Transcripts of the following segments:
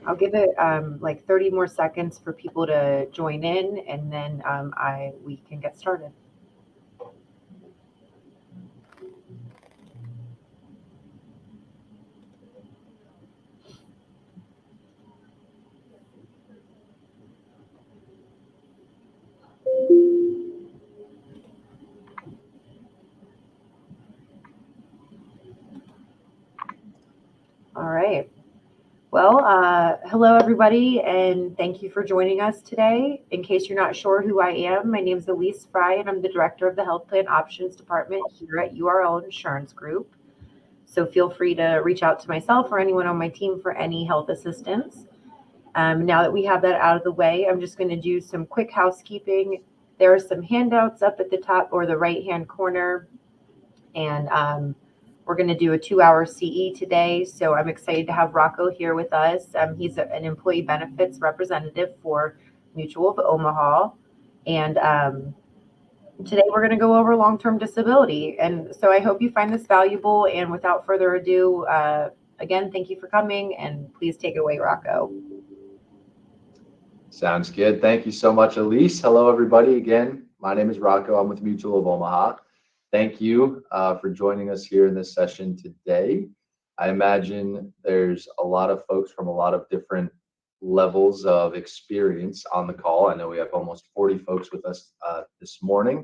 I'll give it like 30 more seconds for people to join in, and then we can get started. All right. Well, hello everybody, and thank you for joining us today. In case you're not sure who I am, my name is Elise Fry, and I'm the director of the Health Plan Options Department here at URL Insurance Group. So feel free to reach out to myself or anyone on my team for any health assistance. Now that we have that out of the way, I'm just going to do some quick housekeeping. There are some handouts up at the top or the right-hand corner, and we're going to do a 2-hour CE today. So I'm excited to have Rocco here with us. He's an employee benefits representative for Mutual of Omaha. And today we're going to go over long-term disability. And so I hope you find this valuable. And without further ado, again, thank you for coming, and please take it away, Rocco. Sounds good. Thank you so much, Elise. Hello, everybody. Again, my name is Rocco. I'm with Mutual of Omaha. Thank you for joining us here in this session today. I imagine there's a lot of folks from a lot of different levels of experience on the call. I know we have almost 40 folks with us this morning.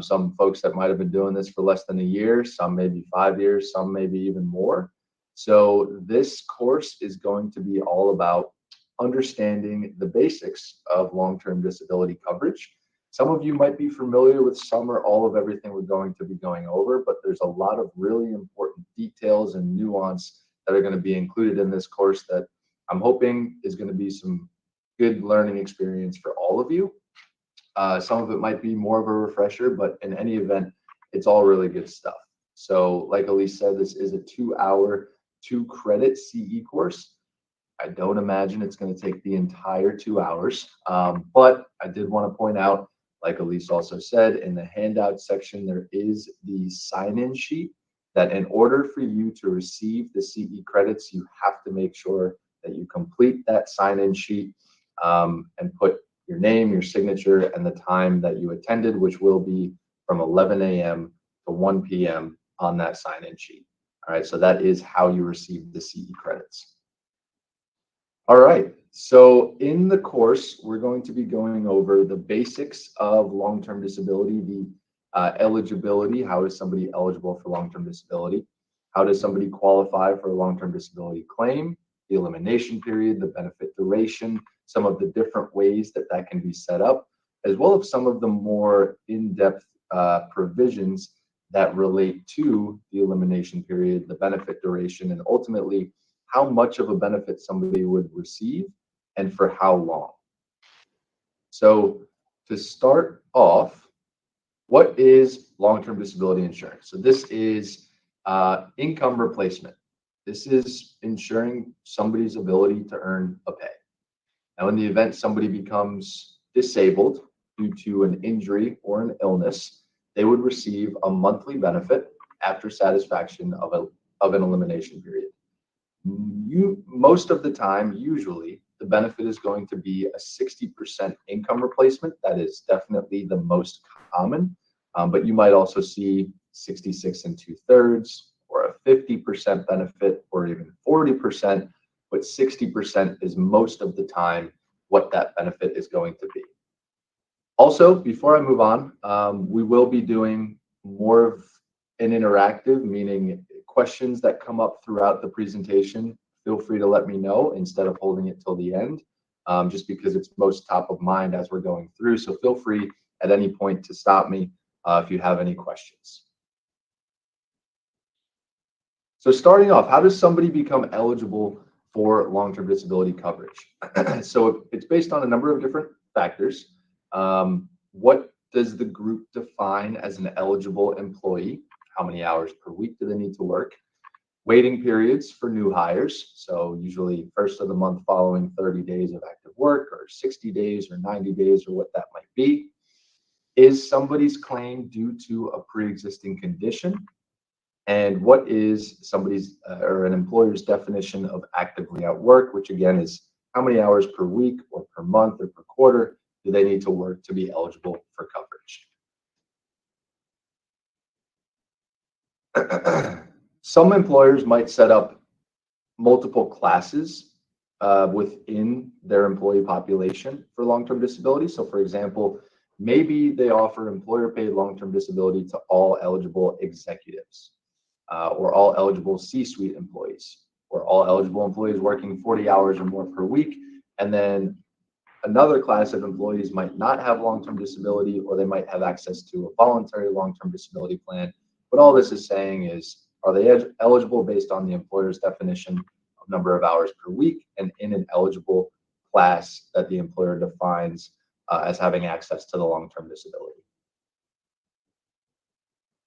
Some folks that might have been doing this for less than a year, some maybe 5 years, some maybe even more. So this course is going to be all about understanding the basics of long-term disability coverage. Some of you might be familiar with some or all of everything we're going to be going over, but there's a lot of really important details and nuance that are going to be included in this course that I'm hoping is going to be some good learning experience for all of you. Some of it might be more of a refresher, but in any event, it's all really good stuff. So like Elise said, this is a 2-hour, 2-credit CE course. I don't imagine it's going to take the entire 2 hours, but I did want to point out, like Elise also said, in the handout section, there is the sign-in sheet that in order for you to receive the CE credits, you have to make sure that you complete that sign-in sheet and put your name, your signature, and the time that you attended, which will be from 11 a.m. to 1 p.m. on that sign-in sheet. All right, so that is how you receive the CE credits. All right, so in the course, we're going to be going over the basics of long-term disability, the eligibility. How is somebody eligible for long-term disability? How does somebody qualify for a long-term disability claim? The elimination period, the benefit duration, some of the different ways that that can be set up, as well as some of the more in-depth provisions that relate to the elimination period, the benefit duration, and ultimately how much of a benefit somebody would receive and for how long. So to start off, what is long-term disability insurance? So this is income replacement. This is ensuring somebody's ability to earn a pay. Now, in the event somebody becomes disabled due to an injury or an illness, they would receive a monthly benefit after satisfaction of an elimination period. Most of the time, usually, the benefit is going to be a 60% income replacement. That is definitely the most common, but you might also see 66 2/3 or a 50% benefit or even 40%, but 60% is most of the time what that benefit is going to be. Also, before I move on, we will be doing more of an interactive, meaning questions that come up throughout the presentation. Feel free to let me know instead of holding it till the end, just because it's most top of mind as we're going through. So feel free at any point to stop me if you have any questions. So starting off, how does somebody become eligible for long-term disability coverage? So it's based on a number of different factors. What does the group define as an eligible employee? How many hours per week do they need to work? Waiting periods for new hires. So usually first of the month following 30 days of active work, or 60 days or 90 days, or what that might be. Is somebody's claim due to a pre-existing condition? And what is somebody's or an employer's definition of actively at work, which again is how many hours per week or per month or per quarter do they need to work to be eligible for coverage? Some employers might set up multiple classes within their employee population for long-term disability. So for example, maybe they offer employer-paid long-term disability to all eligible executives or all eligible C-suite employees or all eligible employees working 40 hours or more per week. And then another class of employees might not have long-term disability, or they might have access to a voluntary long-term disability plan. But all this is saying is, are they eligible based on the employer's definition of number of hours per week and in an eligible class that the employer defines as having access to the long-term disability?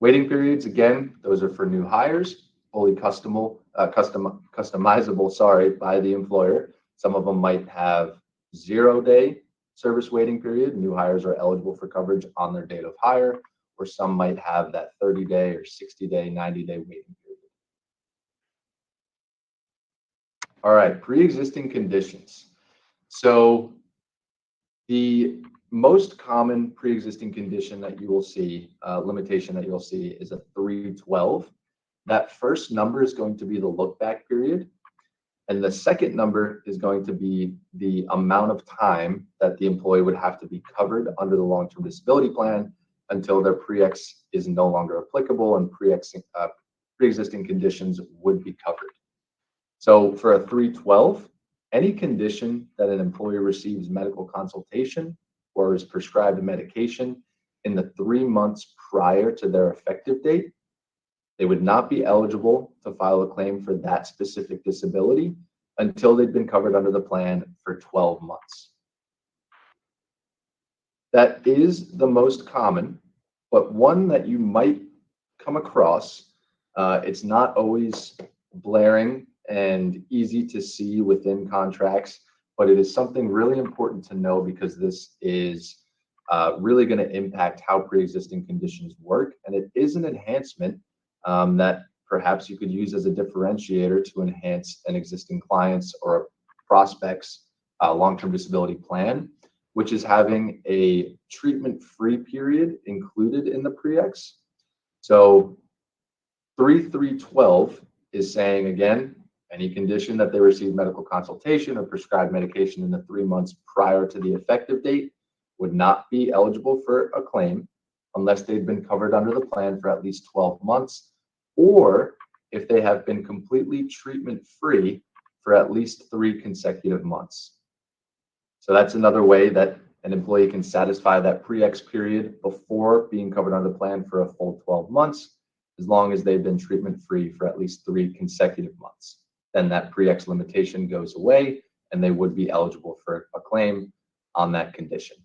Waiting periods, again, those are for new hires, fully customizable, by the employer. Some of them might have 0-day service waiting period. New hires are eligible for coverage on their date of hire, or some might have that 30-day or 60-day, 90-day waiting period. All right, pre-existing conditions. So the most common pre-existing condition that you will see, limitation that you'll see, is a 312. That first number is going to be the look-back period, and the second number is going to be the amount of time that the employee would have to be covered under the long-term disability plan until their pre-ex is no longer applicable and pre-existing conditions would be covered. So for a 312, any condition that an employee receives medical consultation or is prescribed medication in the 3 months prior to their effective date, they would not be eligible to file a claim for that specific disability until they've been covered under the plan for 12 months. That is the most common, but one that you might come across, it's not always blaring and easy to see within contracts, but it is something really important to know because this is really going to impact how pre-existing conditions work. And it is an enhancement that perhaps you could use as a differentiator to enhance an existing client's or prospect's long-term disability plan, which is having a treatment-free period included in the pre-ex. So 3312 is saying, again, any condition that they receive medical consultation or prescribed medication in the 3 months prior to the effective date would not be eligible for a claim unless they've been covered under the plan for at least 12 months, or if they have been completely treatment-free for at least 3 consecutive months. So that's another way that an employee can satisfy that pre-ex period before being covered under the plan for a full 12 months, as long as they've been treatment-free for at least 3 consecutive months. Then that pre-ex limitation goes away and they would be eligible for a claim on that condition.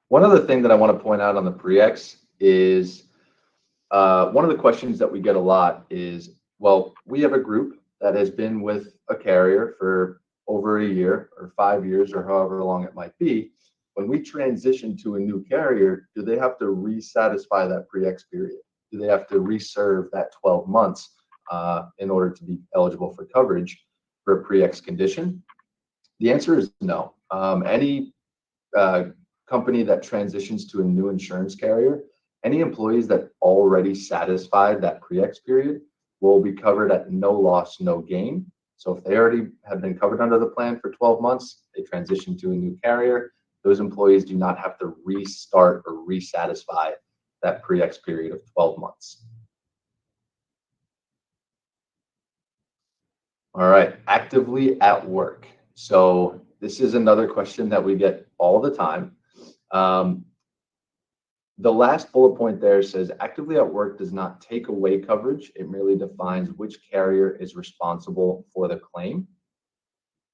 One other thing that I want to point out on the pre-ex is one of the questions that we get a lot is, well, we have a group that has been with a carrier for over a year or 5 years or however long it might be. When we transition to a new carrier, do they have to resatisfy that pre-ex period? Do they have to reserve that 12 months in order to be eligible for coverage for a pre-ex condition? The answer is no. Any company that transitions to a new insurance carrier, any employees that already satisfied that pre-ex period will be covered at no loss, no gain. So if they already have been covered under the plan for 12 months, they transition to a new carrier, those employees do not have to restart or resatisfy that pre-ex period of 12 months. All right, actively at work. So this is another question that we get all the time. The last bullet point there says actively at work does not take away coverage. It merely defines which carrier is responsible for the claim.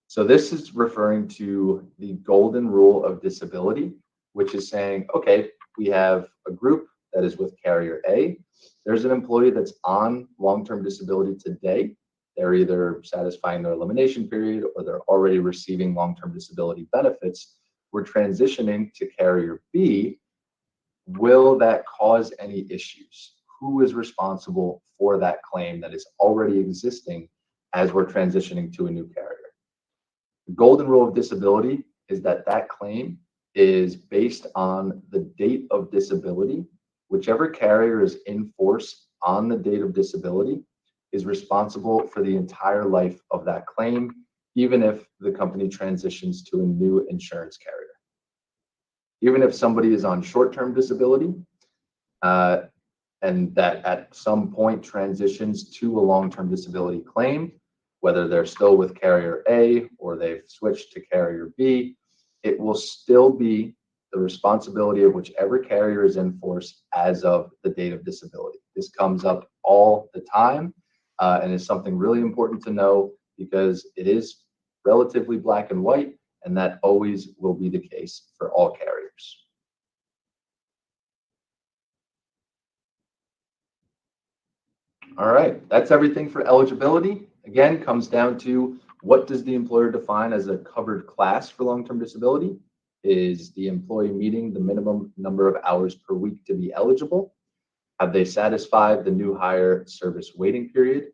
So this is referring to the golden rule of disability, which is saying, okay, we have a group that is with carrier A. There's an employee that's on long-term disability today. They're either satisfying their elimination period or they're already receiving long-term disability benefits. We're transitioning to carrier B. will that cause any issues? Who is responsible for that claim that is already existing as we're transitioning to a new carrier? The golden rule of disability is that that claim is based on the date of disability. Whichever carrier is in force on the date of disability is responsible for the entire life of that claim, even if the company transitions to a new insurance carrier. Even if somebody is on short-term disability and that at some point transitions to a long-term disability claim, whether they're still with carrier A or they've switched to carrier B, it will still be the responsibility of whichever carrier is in force as of the date of disability. This comes up all the time and is something really important to know because it is relatively black and white, and that always will be the case for all carriers. All right, that's everything for eligibility. Again, comes down to what does the employer define as a covered class for long-term disability? Is the employee meeting the minimum number of hours per week to be eligible? Have they satisfied the new hire service waiting period?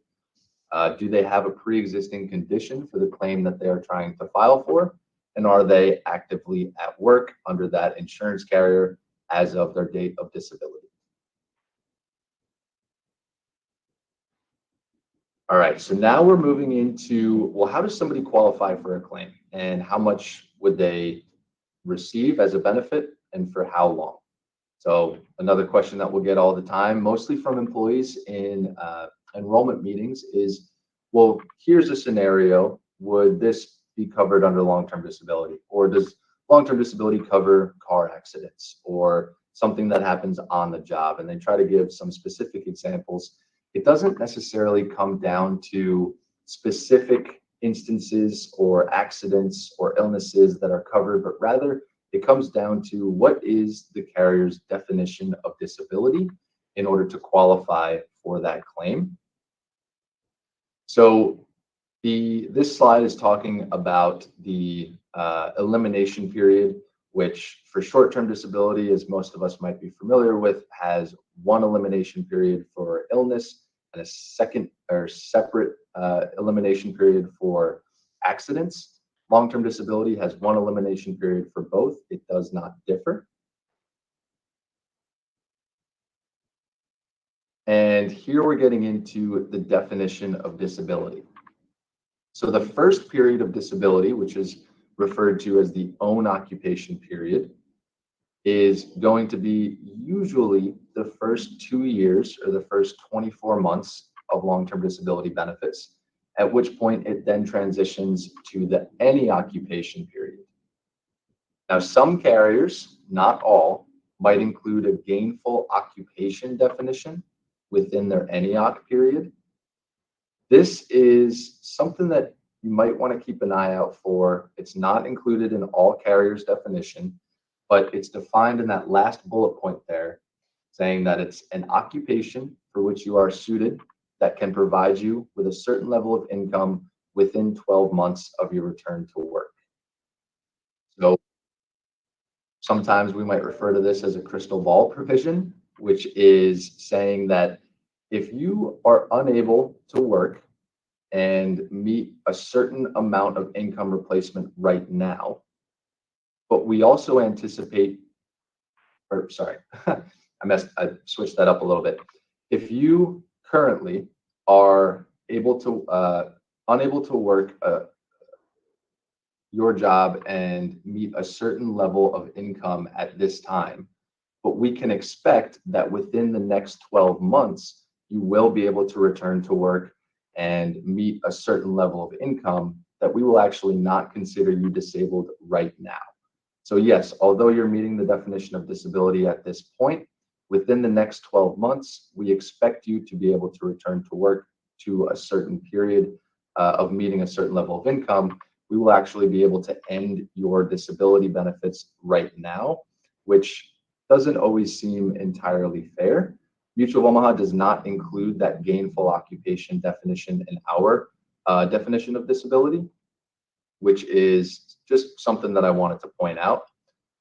Do they have a pre-existing condition for the claim that they are trying to file for? And are they actively at work under that insurance carrier as of their date of disability? All right, so now we're moving into, well, how does somebody qualify for a claim and how much would they receive as a benefit and for how long? So another question that we'll get all the time, mostly from employees in enrollment meetings is, well, here's a scenario. Would this be covered under long-term disability? Or does long-term disability cover car accidents or something that happens on the job? And they try to give some specific examples. It doesn't necessarily come down to specific instances or accidents or illnesses that are covered, but rather it comes down to what is the carrier's definition of disability in order to qualify for that claim. So this slide is talking about the elimination period, which for short-term disability, as most of us might be familiar with, has one elimination period for illness and a second or separate elimination period for accidents. Long-term disability has one elimination period for both. It does not differ. And here we're getting into the definition of disability. So the first period of disability, which is referred to as the own occupation period, is going to be usually the first 2 years or the first 24 months of long-term disability benefits, at which point it then transitions to the any occupation period. Now, some carriers, not all, might include a gainful occupation definition within their any occ period. This is something that you might want to keep an eye out for. It's not included in all carriers' definition, but it's defined in that last bullet point there, saying that it's an occupation for which you are suited that can provide you with a certain level of income within 12 months of your return to work. So sometimes we might refer to this as a crystal ball provision, which is saying that if you are unable to work and meet a certain amount of income replacement right now, but we also anticipate, or sorry, I switched that up a little bit. If you currently are unable to work your job and meet a certain level of income at this time, but we can expect that within the next 12 months, you will be able to return to work and meet a certain level of income, that we will actually not consider you disabled right now. So yes, although you're meeting the definition of disability at this point, within the next 12 months, we expect you to be able to return to work to a certain period of meeting a certain level of income. We will actually be able to end your disability benefits right now, which doesn't always seem entirely fair. Mutual of Omaha does not include that gainful occupation definition in our definition of disability, which is just something that I wanted to point out.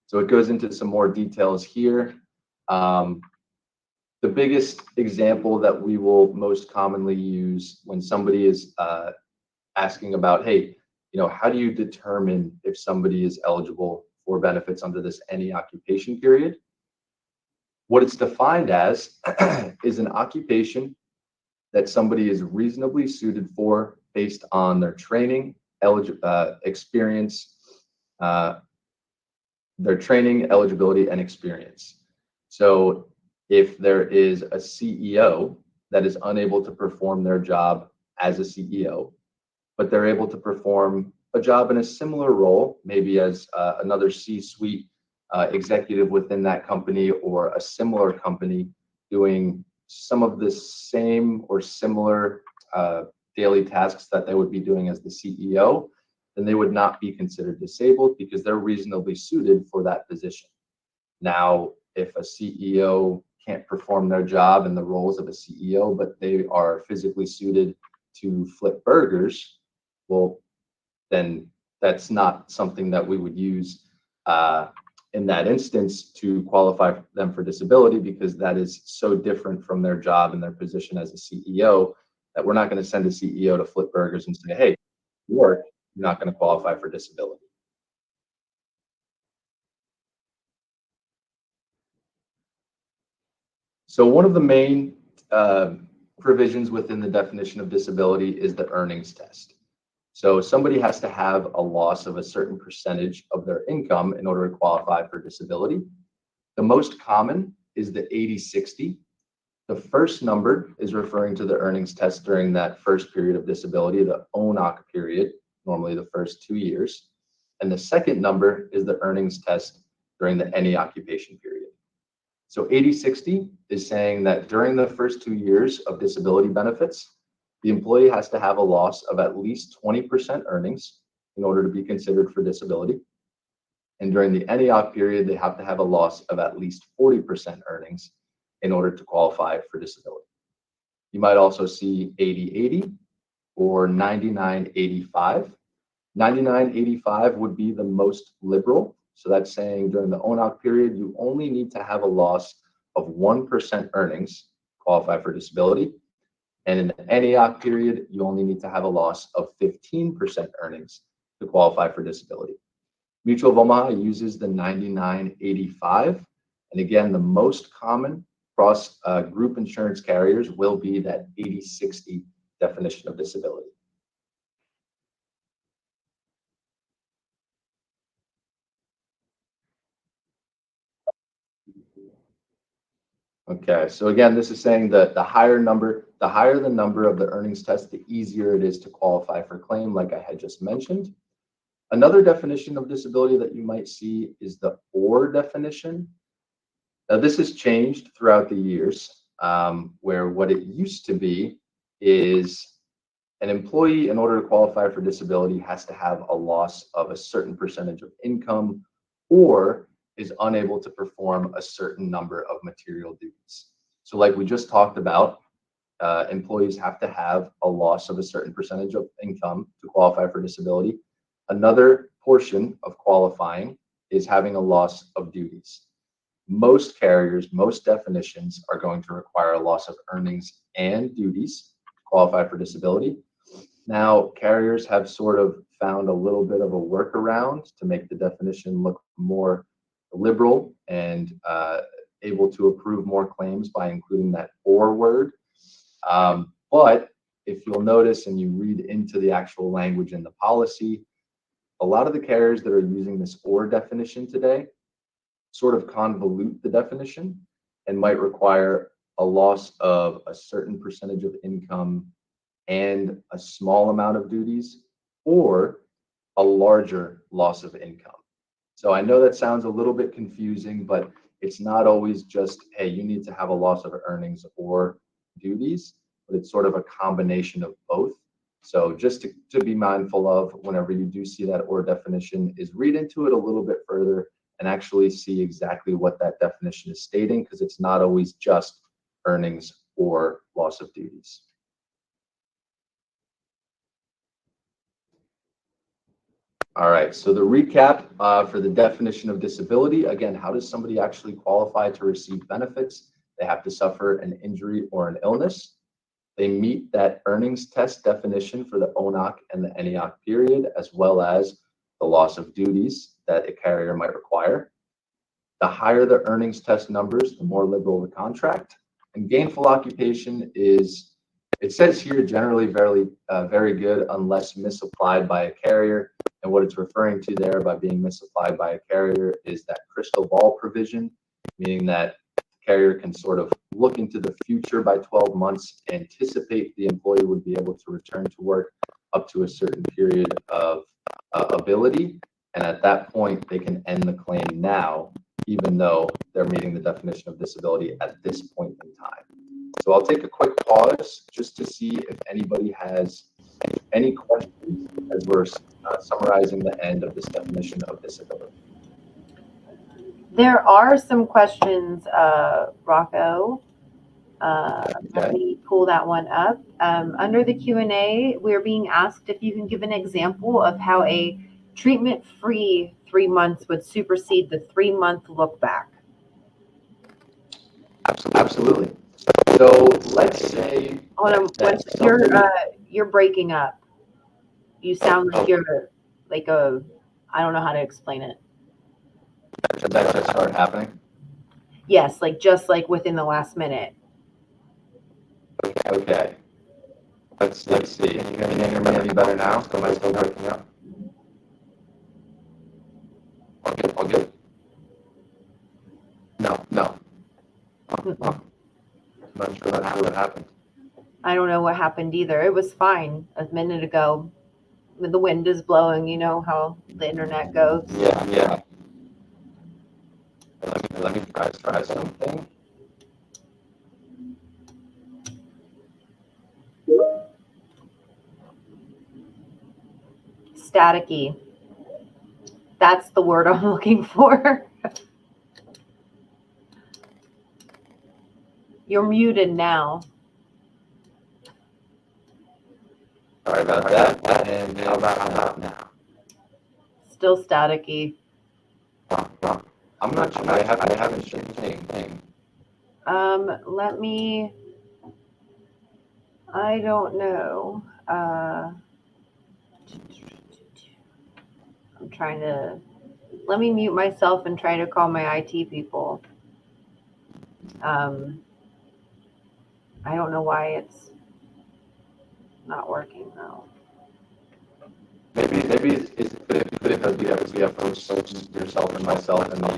So it goes into some more details here. The biggest example that we will most commonly use when somebody is asking about, hey, how do you determine if somebody is eligible for benefits under this any occupation period? What it's defined as is an occupation that somebody is reasonably suited for based on their training, experience, eligibility, and experience. So if there is a CEO that is unable to perform their job as a CEO, but they're able to perform a job in a similar role, maybe as another C-suite executive within that company or a similar company doing some of the same or similar daily tasks that they would be doing as the CEO, then they would not be considered disabled because they're reasonably suited for that position. Now, if a CEO can't perform their job in the roles of a CEO, but they are physically suited to flip burgers, well, then that's not something that we would use in that instance to qualify them for disability, because that is so different from their job and their position as a CEO that we're not going to send a CEO to flip burgers and say, hey, you're not going to qualify for disability. So one of the main provisions within the definition of disability is the earnings test. So somebody has to have a loss of a certain percentage of their income in order to qualify for disability. The most common is the 80-60. The first number is referring to the earnings test during that first period of disability, the ONOC period, normally the first 2 years. And the second number is the earnings test during the any occupation period. So 80-60 is saying that during the first 2 years of disability benefits, the employee has to have a loss of at least 20% earnings in order to be considered for disability. And during the any-op period, they have to have a loss of at least 40% earnings in order to qualify for disability. You might also see 80-80 or 99-85. 99-85 would be the most liberal. So that's saying during the ONOC period, you only need to have a loss of 1% earnings to qualify for disability. And in the NEOC period, you only need to have a loss of 15% earnings to qualify for disability. Mutual of Omaha uses the 99-85. And again, the most common cross group insurance carriers will be that 80-60 definition of disability. Okay, so again, this is saying that the higher the number of the earnings test, the easier it is to qualify for claim, like I had just mentioned. Another definition of disability that you might see is the OR definition. Now, this has changed throughout the years, where what it used to be is an employee, in order to qualify for disability, has to have a loss of a certain percentage of income or is unable to perform a certain number of material duties. So like we just talked about, employees have to have a loss of a certain percentage of income to qualify for disability. Another portion of qualifying is having a loss of duties. Most carriers, most definitions are going to require a loss of earnings and duties to qualify for disability. Now, carriers have sort of found a little bit of a workaround to make the definition look more liberal and able to approve more claims by including that OR word. But if you'll notice and you read into the actual language in the policy, a lot of the carriers that are using this OR definition today sort of convolute the definition and might require a loss of a certain percentage of income and a small amount of duties, or a larger loss of income. So I know that sounds a little bit confusing, but it's not always just, hey, you need to have a loss of earnings or duties, but it's sort of a combination of both. So just to be mindful of whenever you do see that OR definition is read into it a little bit further and actually see exactly what that definition is stating, because it's not always just earnings or loss of duties. All right, so the recap for the definition of disability, again, how does somebody actually qualify to receive benefits? They have to suffer an injury or an illness. They meet that earnings test definition for the ONOC and the ENEOC period, as well as the loss of duties that a carrier might require. The higher the earnings test numbers, the more liberal the contract. And gainful occupation is, it says here, generally very good unless misapplied by a carrier. And what it's referring to there by being misapplied by a carrier is that crystal ball provision, meaning that the carrier can sort of look into the future by 12 months, anticipate the employee would be able to return to work up to a certain period of ability. And at that point, they can end the claim now, even though they're meeting the definition of disability at this point in time. So I'll take a quick pause just to see if anybody has any questions as we're summarizing the end of this definition of disability. There are some questions, Rocco. Let me pull that one up. Under the Q&A, we're being asked if you can give an example of how a treatment-free 3 months would supersede the 3-month look back. Absolutely. So let's say You're breaking up. You sound like you're like I don't know how to explain it. Did that just start happening? Yes, just within the last minute. Okay. Let's see. Can you hear me any better now? Am I still breaking up? All good. No. I'm not sure what happened. I don't know what happened either. It was fine a minute ago. When the wind is blowing, you know how the internet goes. Yeah. Let me try something. Staticky. That's the word I'm looking for. You're muted now. Sorry about that. And how about now? Still staticky. I'm not sure. I haven't seen anything. Let me. I don't know. I'm trying to. Let me mute myself and try to call my IT people. I don't know why it's not working though. Maybe it's because we have folks yourself and myself and the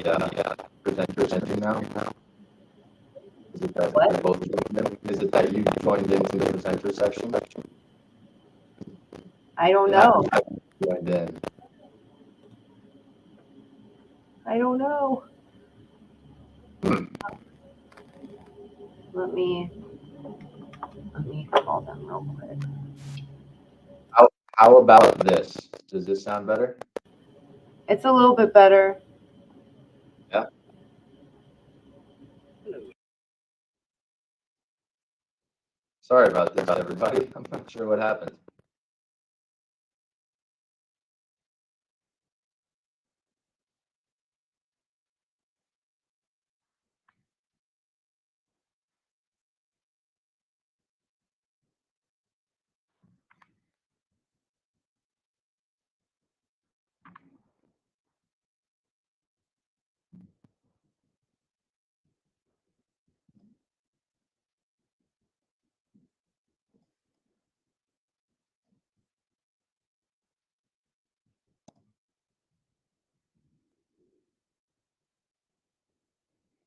presenters now. Is it that What? both is it that you joined into the presenter section? I don't know. Joined in. I don't know. Let me call them real quick. How about this? Does this sound better? It's a little bit better. Yeah. Sorry about this, everybody. I'm not sure what happened.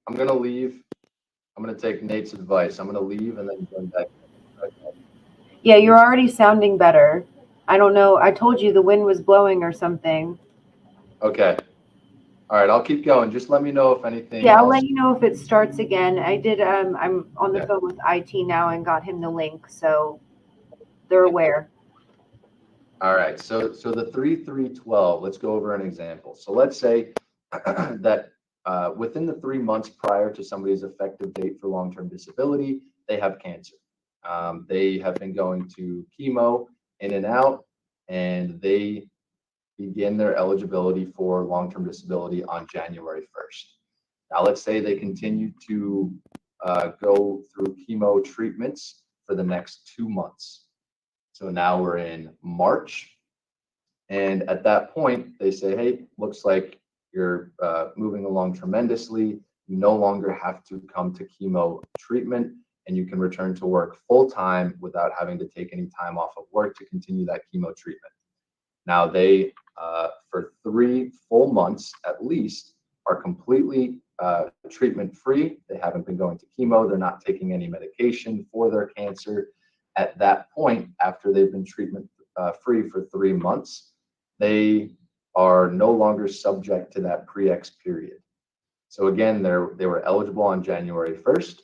I'm gonna leave. I'm gonna take Nate's advice. I'm gonna leave and then join back. Okay. Yeah, you're already sounding better. I don't know. I told you the wind was blowing or something. Okay. All right, I'll keep going. Just let me know if anything. Yeah, I'll else. let you know if it starts again. I did. I'm on the Okay. phone with IT now and got him the link, so they're aware. All right. So the 3-3-12. Let's go over an example. So let's say that within the 3 months prior to somebody's effective date for long-term disability, they have cancer. They have been going to chemo in and out, and they begin their eligibility for long-term disability on January 1st. Now, let's say they continue to go through chemo treatments for the next 2 months. So now we're in March. And at that point, they say, hey, looks like you're moving along tremendously. You no longer have to come to chemo treatment, and you can return to work full time without having to take any time off of work to continue that chemo treatment. Now they, for 3 full months at least, are completely treatment free. They haven't been going to chemo. They're not taking any medication for their cancer. At that point, after they've been treatment free for 3 months, they are no longer subject to that pre-X period. So again, they were eligible on January 1st.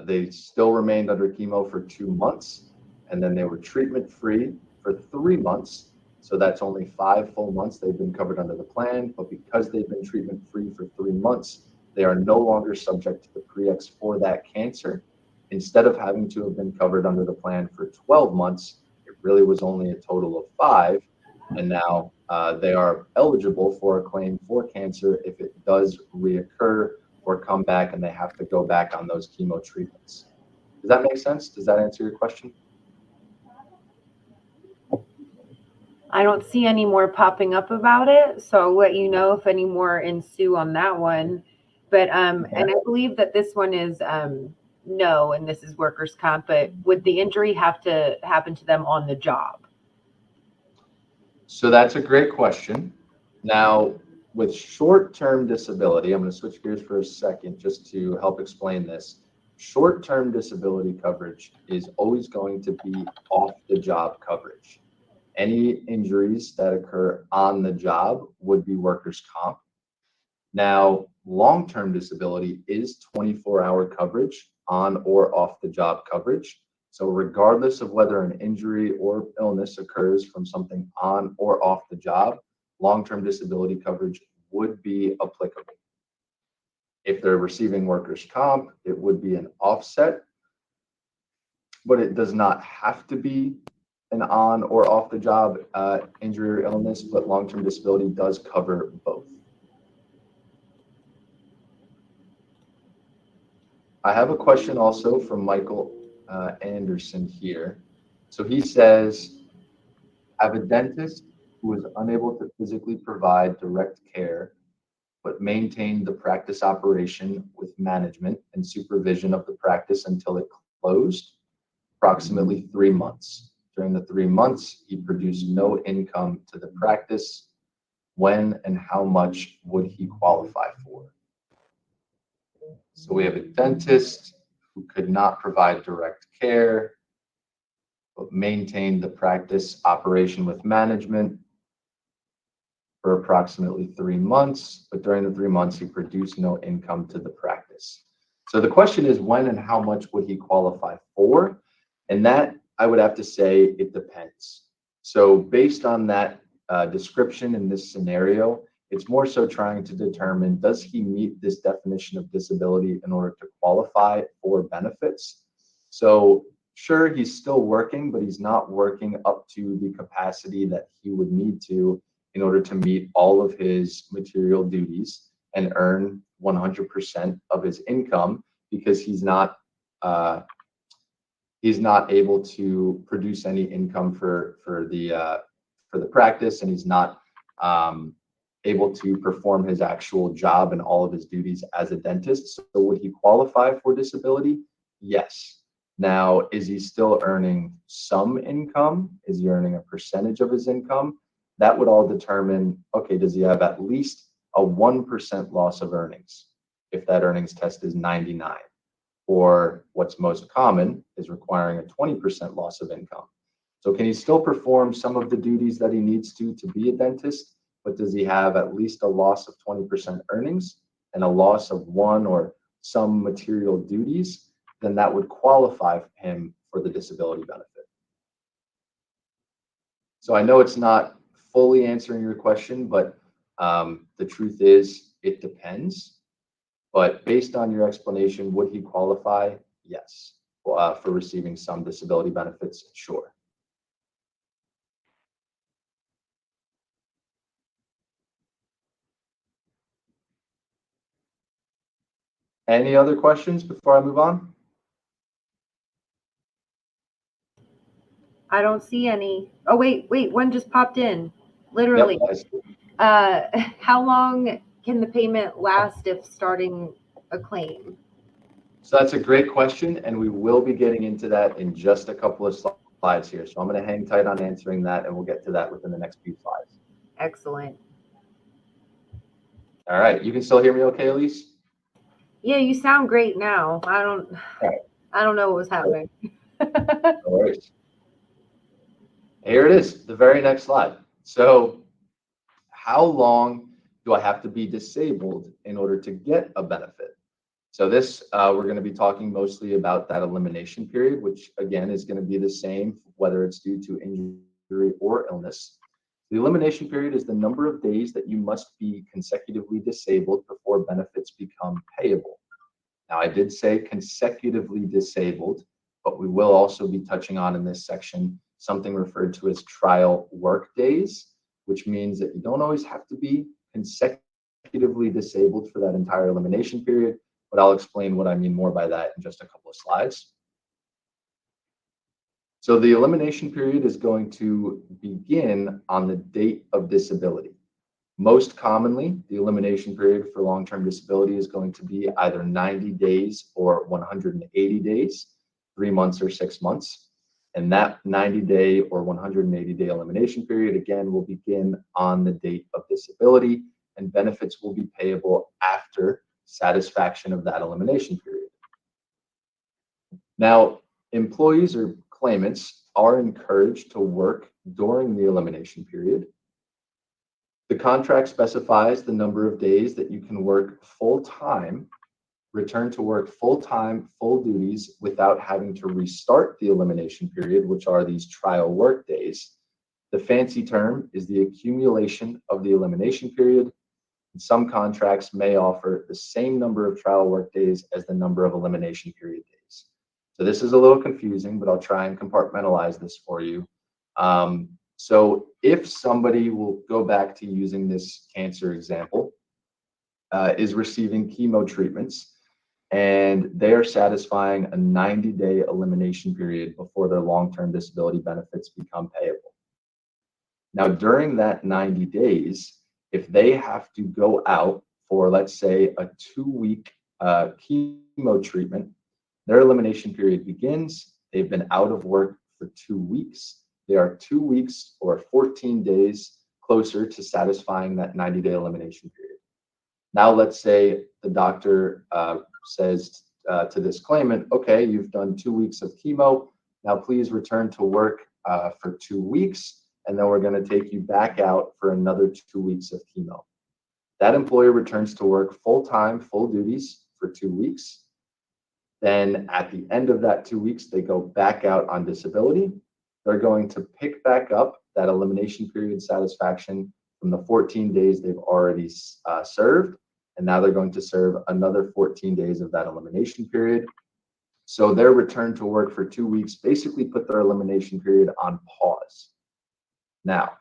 They still remained under chemo for 2 months, and then they were treatment free for 3 months. So that's only 5 full months they've been covered under the plan. But because they've been treatment free for 3 months, they are no longer subject to the pre-X for that cancer. Instead of having to have been covered under the plan for 12 months, it really was only a total of 5. And now they are eligible for a claim for cancer if it does reoccur or come back and they have to go back on those chemo treatments. Does that make sense? Does that answer your question? I don't see any more popping up about it, so I'll let you know if any more ensue on that one. But and I believe that this one is no, and this is workers' comp, but would the injury have to happen to them on the job? So that's a great question. Now, with short-term disability, I'm going to switch gears for a second just to help explain this. Short-term disability coverage is always going to be off-the-job coverage. Any injuries that occur on the job would be workers' comp. Now, long-term disability is 24-hour coverage on or off the job coverage. So regardless of whether an injury or illness occurs from something on or off the job, long-term disability coverage would be applicable. If they're receiving workers' comp, it would be an offset, but it does not have to be an on or off the job injury or illness, but long-term disability does cover both. I have a question also from Michael Anderson here. So he says, I have a dentist who is unable to physically provide direct care, but maintain the practice operation with management and supervision of the practice until it closed, approximately 3 months. During the 3 months, he produced no income to the practice. When and how much would he qualify for? So we have a dentist who could not provide direct care, but maintained the practice operation with management for approximately 3 months. But during the 3 months, he produced no income to the practice. So the question is, when and how much would he qualify for? And that, I would have to say, it depends. So based on that description in this scenario, it's more so trying to determine, does he meet this definition of disability in order to qualify for benefits? So sure, he's still working, but he's not working up to the capacity that he would need to in order to meet all of his material duties and earn 100% of his income, because he's not able to produce any income for the practice, and he's not able to perform his actual job and all of his duties as a dentist. So would he qualify for disability? Yes. Now, is he still earning some income? Is he earning a percentage of his income? That would all determine, okay, does he have at least a 1% loss of earnings if that earnings test is 99? Or what's most common is requiring a 20% loss of income. So can he still perform some of the duties that he needs to be a dentist? But does he have at least a loss of 20% earnings and a loss of one or some material duties? Then that would qualify him for the disability benefit. So I know it's not fully answering your question, but the truth is it depends. But based on your explanation, would he qualify? Yes. For receiving some disability benefits, sure. Any other questions before I move on? I don't see any. Oh, wait, one just popped in. Literally. Yep, I see. How long can the payment last if starting a claim? So that's a great question, and we will be getting into that in just a couple of slides here. So I'm going to hang tight on answering that, and we'll get to that within the next few slides. Excellent. All right, you can still hear me okay, Elise? Yeah, you sound great now. right. I don't know what was happening. No worries. Here it is, the very next slide. So how long do I have to be disabled in order to get a benefit? So this, we're going to be talking mostly about that elimination period, which again is going to be the same whether it's due to injury or illness. The elimination period is the number of days that you must be consecutively disabled before benefits become payable. Now, I did say consecutively disabled, but we will also be touching on in this section something referred to as trial work days, which means that you don't always have to be consecutively disabled for that entire elimination period, but I'll explain what I mean more by that in just a couple of slides. So the elimination period is going to begin on the date of disability. Most commonly, the elimination period for long-term disability is going to be either 90 days or 180 days, 3 months or 6 months. And that 90-day or 180-day elimination period, again, will begin on the date of disability, and benefits will be payable after satisfaction of that elimination period. Now, employees or claimants are encouraged to work during the elimination period. The contract specifies the number of days that you can work full-time, return to work full-time, full duties without having to restart the elimination period, which are these trial work days. The fancy term is the accumulation of the elimination period. And some contracts may offer the same number of trial work days as the number of elimination period days. So this is a little confusing, but I'll try and compartmentalize this for you. So if somebody, will go back to using this cancer example, is receiving chemo treatments and they are satisfying a 90-day elimination period before their long-term disability benefits become payable. Now, during that 90 days, if they have to go out for, let's say, a 2-week chemo treatment, their elimination period begins. They've been out of work for 2 weeks. They are 2 weeks or 14 days closer to satisfying that 90-day elimination period. Now, let's say the doctor says to this claimant, okay, you've done 2 weeks of chemo. Now, please return to work for 2 weeks, and then we're going to take you back out for another 2 weeks of chemo. That employer returns to work full-time, full duties for 2 weeks. Then at the end of that 2 weeks, they go back out on disability. They're going to pick back up that elimination period satisfaction from the 14 days they've already served. And now they're going to serve another 14 days of that elimination period. So their return to work for 2 weeks basically put their elimination period on pause. Now,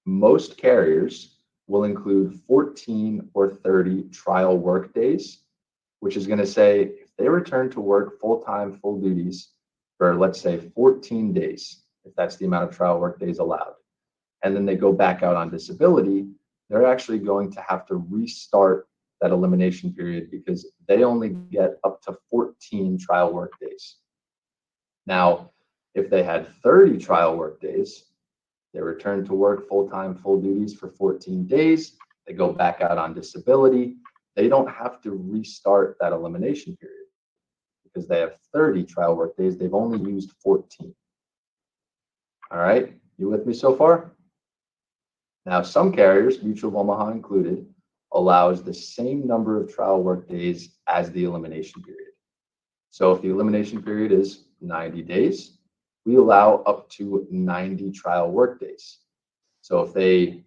most carriers will include 14 or 30 trial work days, which is going to say if they return to work full-time, full duties for, let's say, 14 days, if that's the amount of trial work days allowed, and then they go back out on disability, they're actually going to have to restart that elimination period because they only get up to 14 trial work days. Now, if they had 30 trial work days, they return to work full-time, full duties for 14 days, they go back out on disability, they don't have to restart that elimination period because they have 30 trial work days, they've only used 14. All right, you with me so far? Now, some carriers, Mutual of Omaha included, allows the same number of trial work days as the elimination period. So if the elimination period is 90 days, we allow up to 90 trial work days. So if they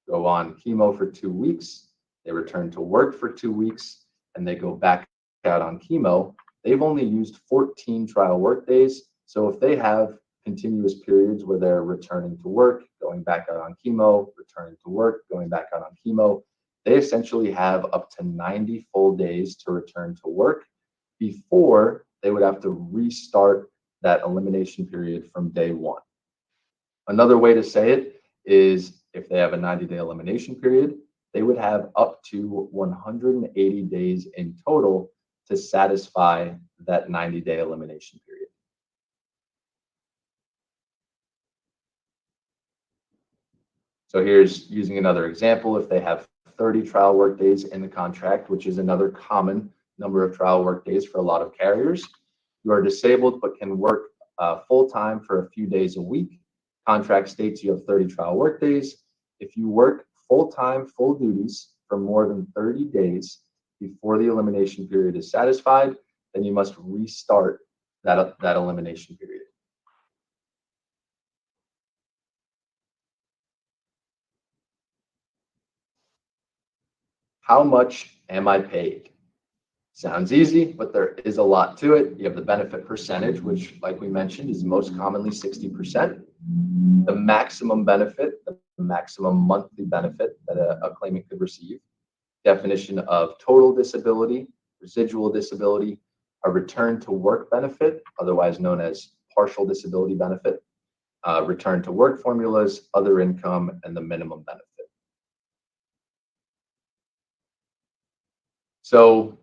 go on chemo for 2 weeks, they return to work for 2 weeks, and they go back out on chemo, they've only used 14 trial work days. So if they have continuous periods where they're returning to work, going back out on chemo, returning to work, going back out on chemo, they essentially have up to 90 full days to return to work before they would have to restart that elimination period from day one. Another way to say it is if they have a 90-day elimination period, they would have up to 180 days in total to satisfy that 90-day elimination period. So here's using another example. If they have 30 trial work days in the contract, which is another common number of trial work days for a lot of carriers, you are disabled but can work full-time for a few days a week. Contract states you have 30 trial work days. If you work full-time, full duties for more than 30 days before the elimination period is satisfied, then you must restart that elimination period. How much am I paid? Sounds easy, but there is a lot to it. You have the benefit percentage, which, like we mentioned, is most commonly 60%. The maximum benefit, the maximum monthly benefit that a claimant could receive. Definition of total disability, residual disability, a return to work benefit, otherwise known as partial disability benefit, return to work formulas, other income, and the minimum benefit. So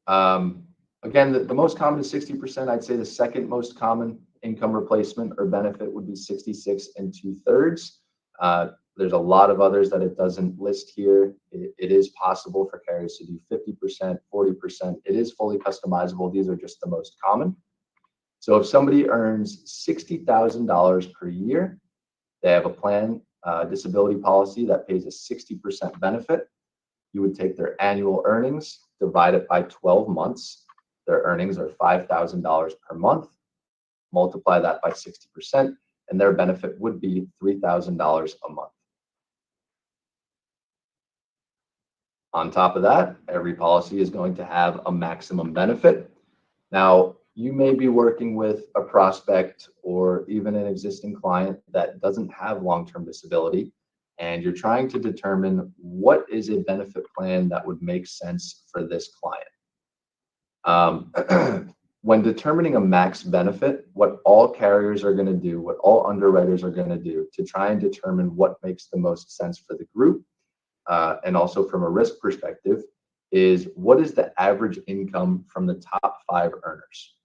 again, the most common is 60%. I'd say the second most common income replacement or benefit would be 66 2/3. There's a lot of others that it doesn't list here. It is possible for carriers to do 50%, 40%. It is fully customizable. These are just the most common. So if somebody earns $60,000 per year, they have a plan, disability policy that pays a 60% benefit. You would take their annual earnings, divide it by 12 months. Their earnings are $5,000 per month. Multiply that by 60%, and their benefit would be $3,000 a month. On top of that, every policy is going to have a maximum benefit. Now, you may be working with a prospect or even an existing client that doesn't have long-term disability, and you're trying to determine what is a benefit plan that would make sense for this client. When determining a max benefit, what all carriers are going to do, what all underwriters are going to do to try and determine what makes the most sense for the group, and also from a risk perspective, is what is the average income from the top 5 earners.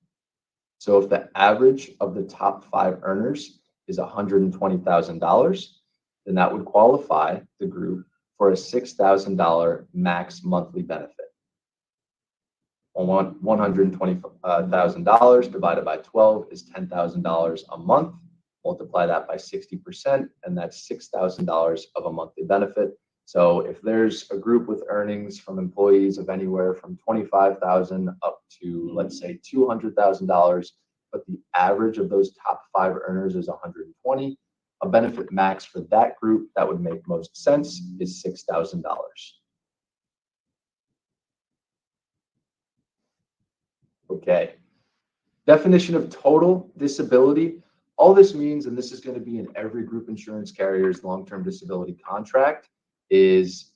So if the average of the top 5 earners is $120,000, then that would qualify the group for a $6,000 max monthly benefit. $120,000 divided by 12 is $10,000 a month. Multiply that by 60%, and that's $6,000 of a monthly benefit. So if there's a group with earnings from employees of anywhere from $25,000 up to, let's say, $200,000, but the average of those top 5 earners is $120,000, a benefit max for that group that would make most sense is $6,000. Okay. Definition of total disability. All this means, and this is going to be in every group insurance carrier's long-term disability contract, is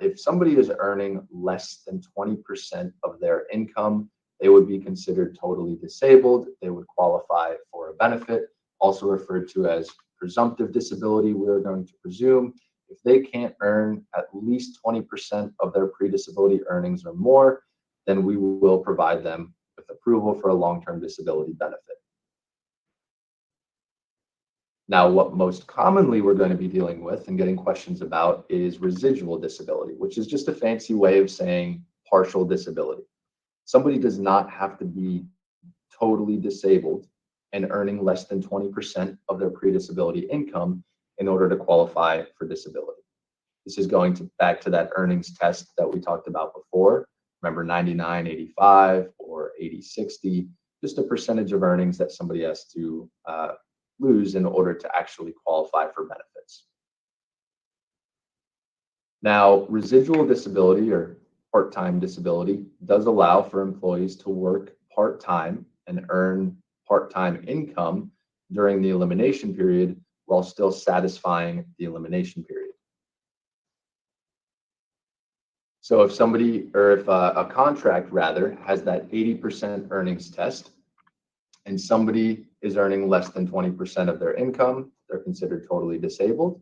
if somebody is earning less than 20% of their income, they would be considered totally disabled. They would qualify for a benefit, also referred to as presumptive disability. We're going to presume if they can't earn at least 20% of their pre-disability earnings or more, then we will provide them with approval for a long-term disability benefit. Now, what most commonly we're going to be dealing with and getting questions about is residual disability, which is just a fancy way of saying partial disability. Somebody does not have to be totally disabled and earning less than 20% of their pre-disability income in order to qualify for disability. This is going back to that earnings test that we talked about before. Remember 99-85 or 80-60, just a percentage of earnings that somebody has to lose in order to actually qualify for benefits. Now, residual disability or part-time disability does allow for employees to work part-time and earn part-time income during the elimination period while still satisfying the elimination period. So if somebody, or if a contract rather, has that 80% earnings test, and somebody is earning less than 20% of their income, they're considered totally disabled.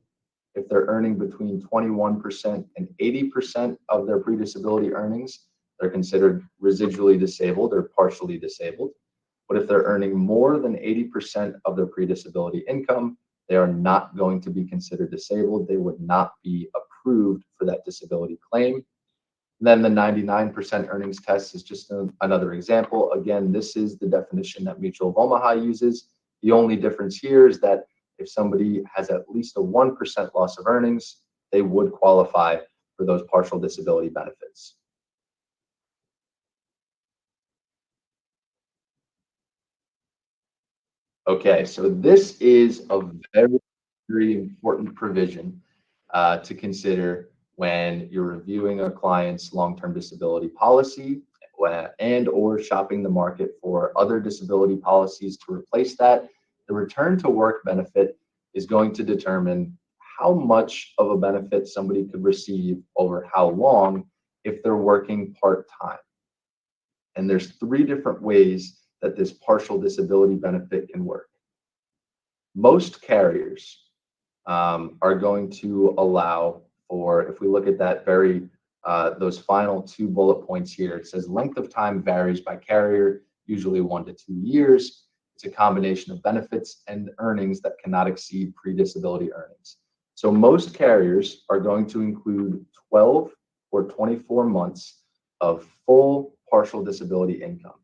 If they're earning between 21% and 80% of their pre-disability earnings, they're considered residually disabled or partially disabled. But if they're earning more than 80% of their pre-disability income, they are not going to be considered disabled. They would not be approved for that disability claim. Then the 99% earnings test is just another example. Again, this is the definition that Mutual of Omaha uses. The only difference here is that if somebody has at least a 1% loss of earnings, they would qualify for those partial disability benefits. Okay, so this is a very, very important provision to consider when you're reviewing a client's long-term disability policy and or shopping the market for other disability policies to replace that. The return to work benefit is going to determine how much of a benefit somebody could receive over how long if they're working part-time. And there's three different ways that this partial disability benefit can work. Most carriers are going to allow for, if we look at that those final two bullet points here, it says length of time varies by carrier, usually 1 to 2 years. It's a combination of benefits and earnings that cannot exceed pre-disability earnings. So most carriers are going to include 12 or 24 months of full partial disability income.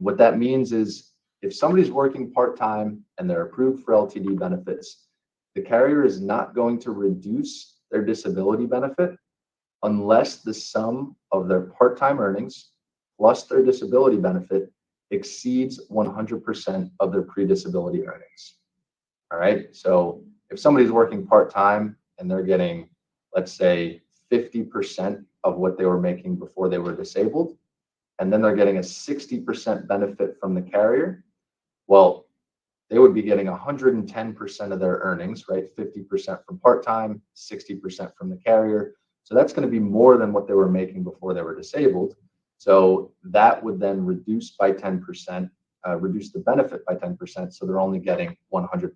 What that means is if somebody's working part-time and they're approved for LTD benefits, the carrier is not going to reduce their disability benefit unless the sum of their part-time earnings plus their disability benefit exceeds 100% of their pre-disability earnings. All right. So if somebody's working part-time and they're getting, let's say, 50% of what they were making before they were disabled, and then they're getting a 60% benefit from the carrier, well, they would be getting 110% of their earnings, right? 50% from part-time, 60% from the carrier. So that's going to be more than what they were making before they were disabled. So that would then reduce by 10%, reduce the benefit by 10%. So they're only getting 100%.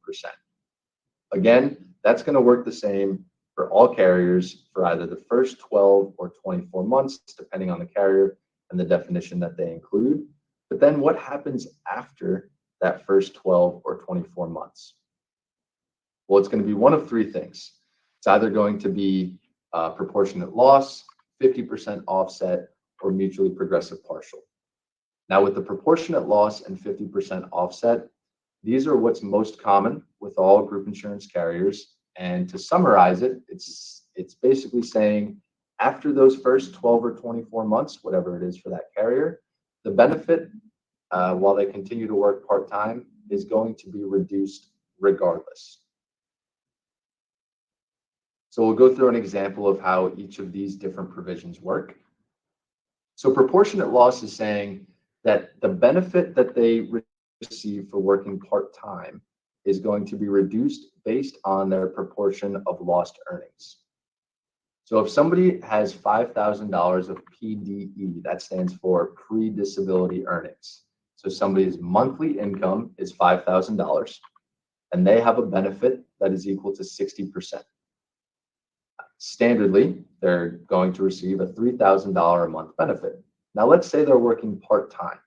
Again, that's going to work the same for all carriers for either the first 12 or 24 months, depending on the carrier and the definition that they include. But then what happens after that first 12 or 24 months? Well, it's going to be one of three things. It's either going to be proportionate loss, 50% offset, or mutually progressive partial. Now, with the proportionate loss and 50% offset, these are what's most common with all group insurance carriers. And to summarize it, it's basically saying after those first 12 or 24 months, whatever it is for that carrier, the benefit while they continue to work part-time is going to be reduced regardless. So we'll go through an example of how each of these different provisions work. So proportionate loss is saying that the benefit that they receive for working part-time is going to be reduced based on their proportion of lost earnings. So if somebody has $5,000 of PDE, that stands for pre-disability earnings. So somebody's monthly income is $5,000 and they have a benefit that is equal to 60%. Standardly, they're going to receive a $3,000 a month benefit. Now, let's say they're working part-time.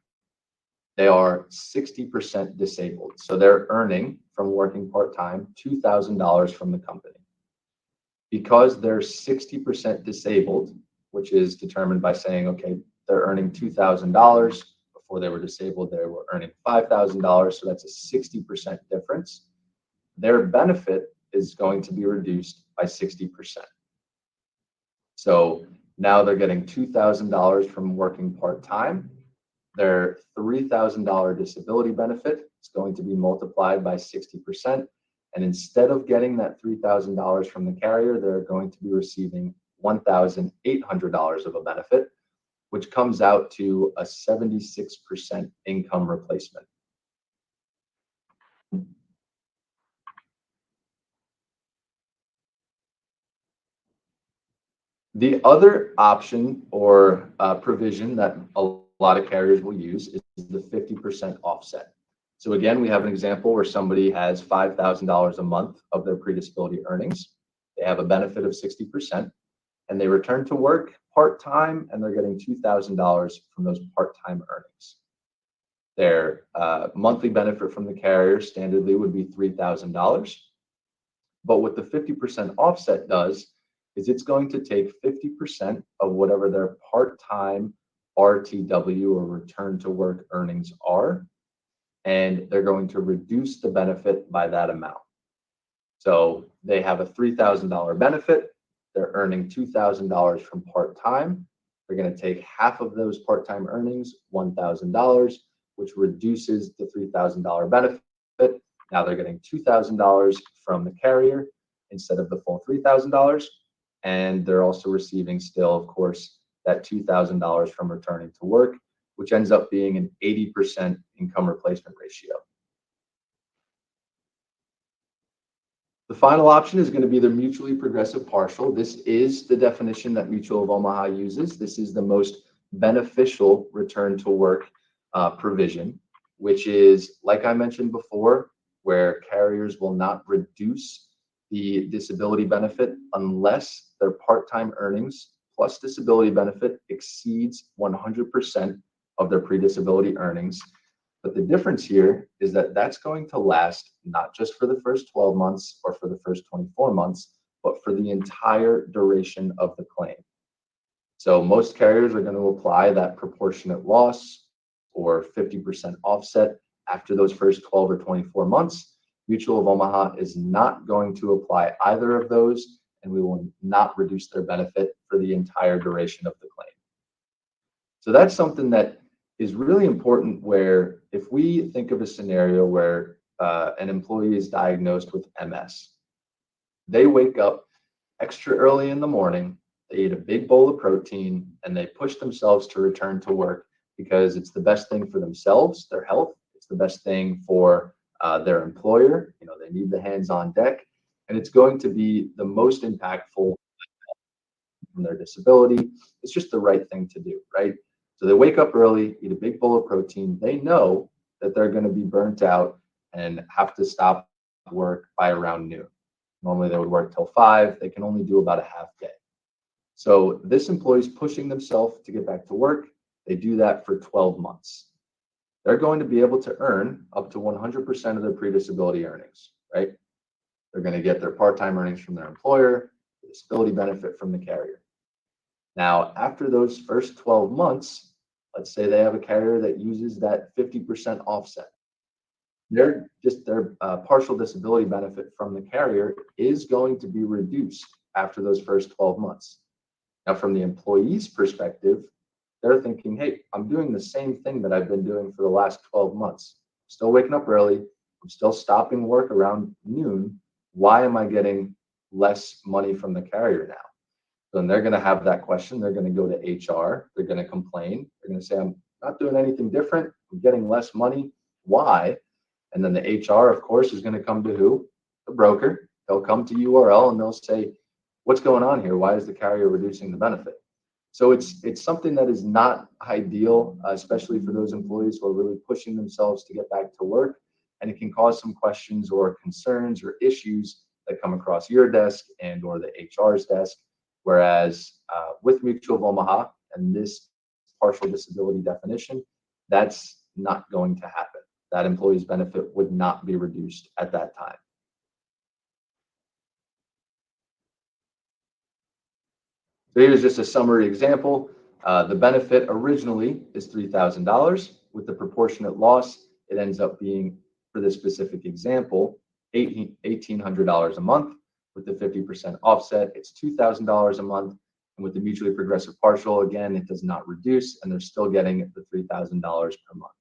They are 60% disabled. So they're earning from working part-time $2,000 from the company. Because they're 60% disabled, which is determined by saying, okay, they're earning $2,000. Before they were disabled, they were earning $5,000. So that's a 60% difference. Their benefit is going to be reduced by 60%. So now they're getting $2,000 from working part-time. Their $3,000 disability benefit is going to be multiplied by 60%. And instead of getting that $3,000 from the carrier, they're going to be receiving $1,800 of a benefit, which comes out to a 76% income replacement. The other option or provision that a lot of carriers will use is the 50% offset. So again, we have an example where somebody has $5,000 a month of their pre-disability earnings. They have a benefit of 60%, and they return to work part-time, and they're getting $2,000 from those part-time earnings. Their monthly benefit from the carrier standardly would be $3,000. But what the 50% offset does is it's going to take 50% of whatever their part-time RTW or return to work earnings are, and they're going to reduce the benefit by that amount. So they have a $3,000 benefit. They're earning $2,000 from part-time. They're going to take half of those part-time earnings, $1,000, which reduces the $3,000 benefit. Now they're getting $2,000 from the carrier instead of the full $3,000. And they're also receiving still, of course, that $2,000 from returning to work, which ends up being an 80% income replacement ratio. The final option is going to be the mutually progressive partial. This is the definition that Mutual of Omaha uses. This is the most beneficial return to work provision, which is, like I mentioned before, where carriers will not reduce the disability benefit unless their part-time earnings plus disability benefit exceeds 100% of their pre-disability earnings. But the difference here is that that's going to last not just for the first 12 months or for the first 24 months, but for the entire duration of the claim. So most carriers are going to apply that proportionate loss or 50% offset after those first 12 or 24 months. Mutual of Omaha is not going to apply either of those, and we will not reduce their benefit for the entire duration of the claim. So that's something that is really important, where if we think of a scenario where an employee is diagnosed with MS, they wake up extra early in the morning, they eat a big bowl of protein, and they push themselves to return to work because it's the best thing for themselves, their health. It's the best thing for their employer. You know, they need the hands on deck, and it's going to be the most impactful from their disability. It's just the right thing to do, right? So they wake up early, eat a big bowl of protein. They know that they're going to be burnt out and have to stop work by around noon. Normally they would work till 5. They can only do about a half day. So this employee is pushing themselves to get back to work. They do that for 12 months. They're going to be able to earn up to 100% of their pre-disability earnings, right? They're going to get their part-time earnings from their employer, the disability benefit from the carrier. Now, after those first 12 months, let's say they have a carrier that uses that 50% offset. Their partial disability benefit from the carrier is going to be reduced after those first 12 months. Now, from the employee's perspective, they're thinking, hey, I'm doing the same thing that I've been doing for the last 12 months. I'm still waking up early. I'm still stopping work around noon. Why am I getting less money from the carrier now? Then they're going to have that question. They're going to go to HR. They're going to complain. They're going to say, I'm not doing anything different. I'm getting less money. Why? And then the HR, of course, is going to come to who? The broker. They'll come to URL and they'll say, what's going on here? Why is the carrier reducing the benefit? So it's something that is not ideal, especially for those employees who are really pushing themselves to get back to work. And it can cause some questions or concerns or issues that come across your desk and or the HR's desk. Whereas with Mutual of Omaha and this partial disability definition, that's not going to happen. That employee's benefit would not be reduced at that time. So here's just a summary example. The benefit originally is $3,000. With the proportionate loss, it ends up being, for this specific example, $1,800 a month. With the 50% offset, it's $2,000 a month. And with the mutually progressive partial, again, it does not reduce, and they're still getting the $3,000 per month.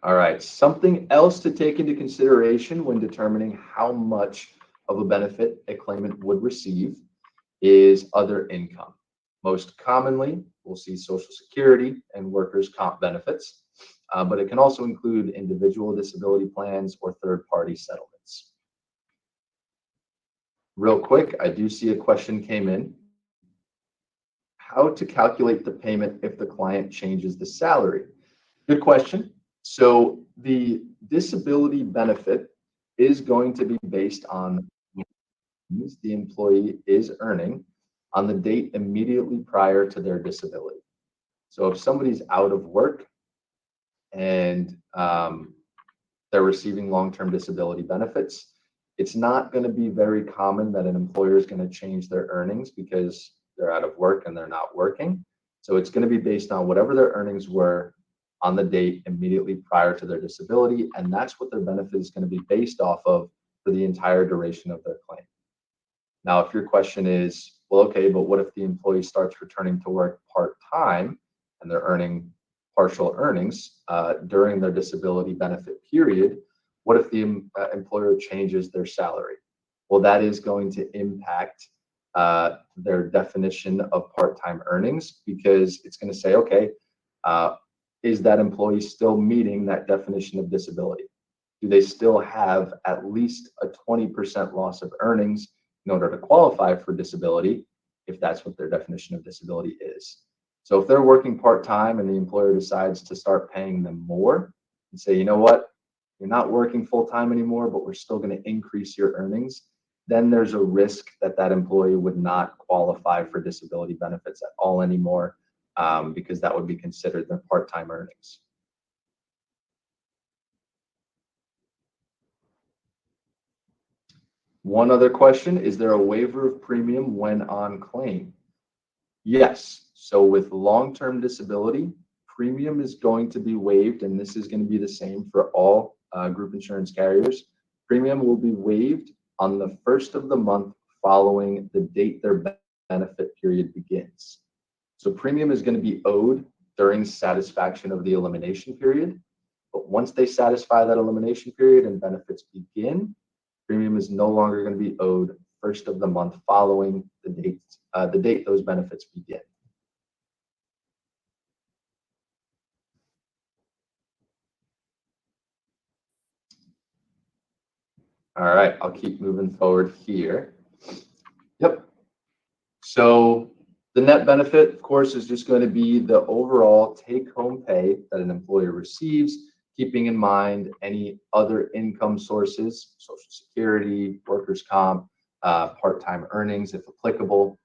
All right, something else to take into consideration when determining how much of a benefit a claimant would receive is other income. Most commonly, we'll see Social Security and workers' comp benefits, but it can also include individual disability plans or third-party settlements. real quick, I do see a question came in. How to calculate the payment if the client changes the salary? Good question. So the disability benefit is going to be based on the employee is earning on the date immediately prior to their disability. So if somebody's out of work and they're receiving long-term disability benefits, it's not going to be very common that an employer is going to change their earnings because they're out of work and they're not working. So it's going to be based on whatever their earnings were on the date immediately prior to their disability, and that's what their benefit is going to be based off of for the entire duration of their claim. Now, if your question is, well, okay, but what if the employee starts returning to work part-time and they're earning partial earnings during their disability benefit period? What if the employer changes their salary? Well, that is going to impact their definition of part-time earnings, because it's going to say, okay, is that employee still meeting that definition of disability? Do they still have at least a 20% loss of earnings in order to qualify for disability, if that's what their definition of disability is? So if they're working part-time and the employer decides to start paying them more and say, you know what, you're not working full-time anymore, but we're still going to increase your earnings, then there's a risk that that employee would not qualify for disability benefits at all anymore, because that would be considered their part-time earnings. One other question, is there a waiver of premium when on claim? Yes. So with long-term disability, premium is going to be waived, and this is going to be the same for all group insurance carriers. Premium will be waived on the first of the month following the date their benefit period begins. So premium is going to be owed during satisfaction of the elimination period, but once they satisfy that elimination period and benefits begin, premium is no longer going to be owed first of the month following the date those benefits begin. All right, I'll keep moving forward here. Yep. So the net benefit, of course, is just going to be the overall take-home pay that an employer receives, keeping in mind any other income sources, Social Security, workers' comp, part-time earnings, if applicable.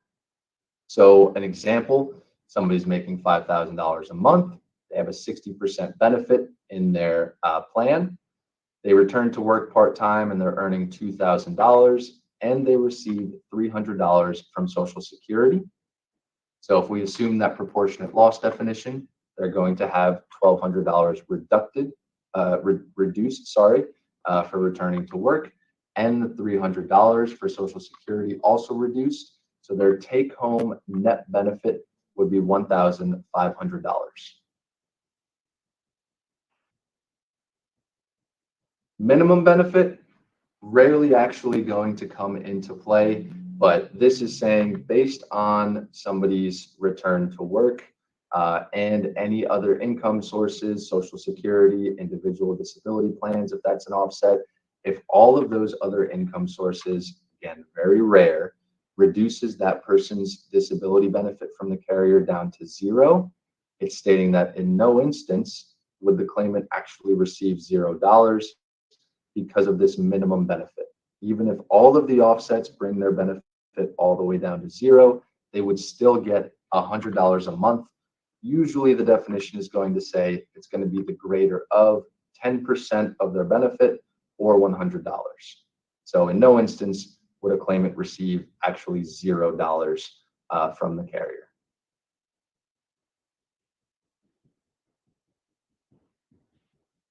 So an example, somebody's making $5,000 a month. They have a 60% benefit in their plan. They return to work part-time and they're earning $2,000, and they receive $300 from Social Security. So if we assume that proportionate loss definition, they're going to have $1,200 reduced for returning to work, and the $300 for Social Security also reduced. So their take-home net benefit would be $1,500. Minimum benefit, rarely actually going to come into play, but this is saying based on somebody's return to work and any other income sources, Social Security, individual disability plans, if that's an offset, if all of those other income sources, again, very rare, reduces that person's disability benefit from the carrier down to zero, it's stating that in no instance would the claimant actually receive $0 because of this minimum benefit. Even if all of the offsets bring their benefit all the way down to zero, they would still get $100 a month. Usually the definition is going to say it's going to be the greater of 10% of their benefit or $100. So in no instance would a claimant receive actually $0 from the carrier.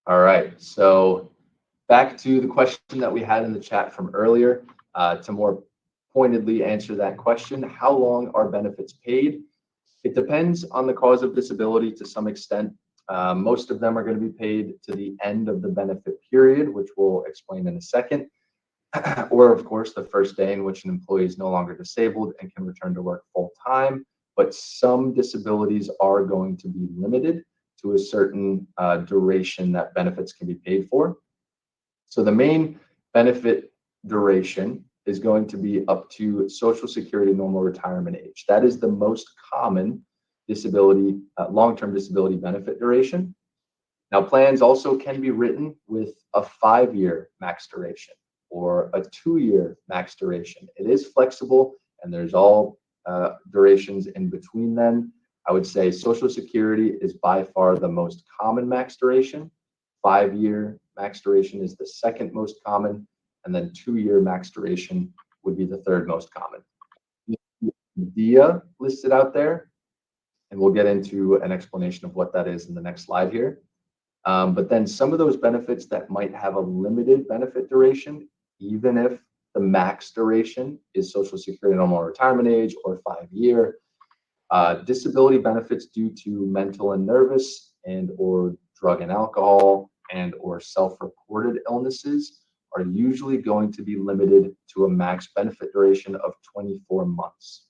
All right, so back to the question that we had in the chat from earlier, to more pointedly answer that question, how long are benefits paid? It depends on the cause of disability to some extent. Most of them are going to be paid to the end of the benefit period, which we'll explain in a second, or of course the first day in which an employee is no longer disabled and can return to work full time. But some disabilities are going to be limited to a certain duration that benefits can be paid for. So the main benefit duration is going to be up to Social Security normal retirement age. That is the most common disability, long-term disability benefit duration. Now, plans also can be written with a 5-year max duration or a 2-year max duration. It is flexible, and there's all durations in between them. I would say Social Security is by far the most common max duration. 5-year max duration is the second most common, and then 2-year max duration would be the third most common. DIA listed out there, and we'll get into an explanation of what that is in the next slide here. But then some of those benefits that might have a limited benefit duration, even if the max duration is Social Security normal retirement age or 5-year, disability benefits due to mental and nervous and or drug and alcohol and or self-reported illnesses are usually going to be limited to a max benefit duration of 24 months.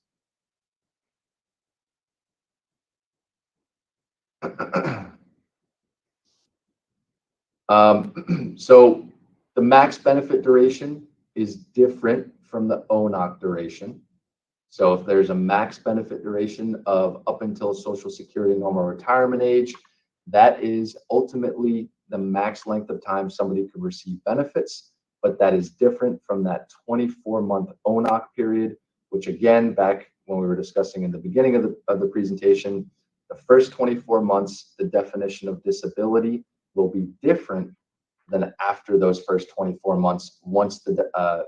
So the max benefit duration is different from the ONOC duration. So if there's a max benefit duration of up until Social Security normal retirement age, that is ultimately the max length of time somebody could receive benefits, but that is different from that 24-month ONOC period, which again, back when we were discussing in the beginning of the presentation, the first 24 months, the definition of disability will be different than after those first 24 months once the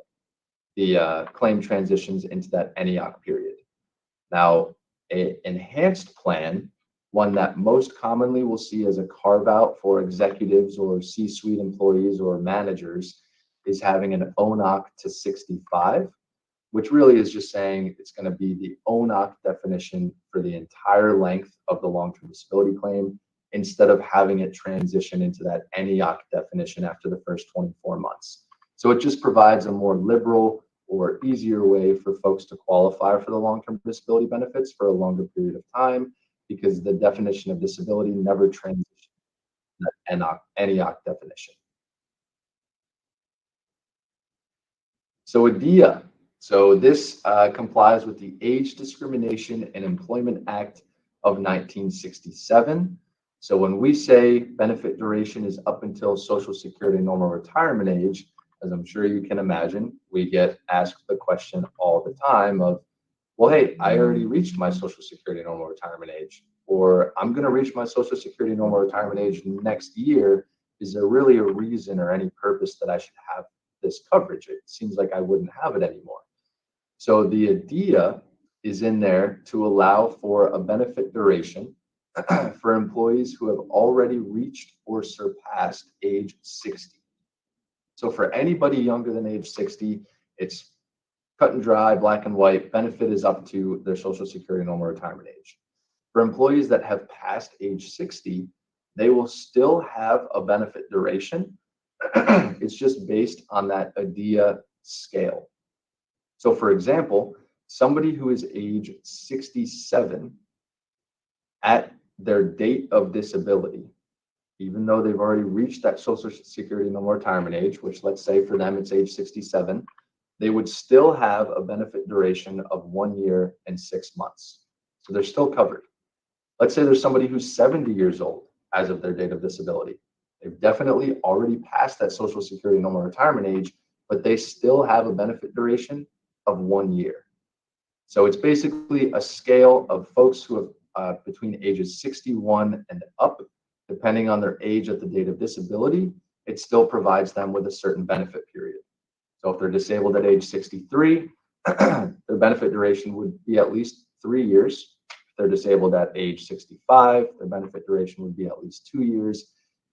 claim transitions into that ENEOC period. Now, an enhanced plan, one that most commonly we'll see as a carve out for executives or C-suite employees or managers, is having an ONOC to 65, which really is just saying it's going to be the ONOC definition for the entire length of the long-term disability claim, instead of having it transition into that ENEOC definition after the first 24 months. So it just provides a more liberal or easier way for folks to qualify for the long-term disability benefits for a longer period of time, because the definition of disability never transitions to that ENEOC definition. So ADIA, so this complies with the Age Discrimination in Employment Act of 1967. So when we say benefit duration is up until Social Security normal retirement age, as I'm sure you can imagine, we get asked the question all the time of, well, hey, I already reached my Social Security normal retirement age, or I'm going to reach my Social Security normal retirement age next year. Is there really a reason or any purpose that I should have this coverage? It seems like I wouldn't have it anymore. So the ADIA is in there to allow for a benefit duration for employees who have already reached or surpassed age 60. So for anybody younger than age 60, it's cut and dry, black and white. Benefit is up to their Social Security normal retirement age. For employees that have passed age 60, they will still have a benefit duration. It's just based on that ADIA scale. So for example, somebody who is age 67 at their date of disability, even though they've already reached that Social Security normal retirement age, which let's say for them it's age 67, they would still have a benefit duration of 1 year and 6 months. So they're still covered. Let's say there's somebody who's 70 years old as of their date of disability. They've definitely already passed that Social Security normal retirement age, but they still have a benefit duration of 1 year. So it's basically a scale of folks who have between ages 61 and up, depending on their age at the date of disability, it still provides them with a certain benefit period. So if they're disabled at age 63, their benefit duration would be at least 3 years. If they're disabled at age 65, their benefit duration would be at least 2 years.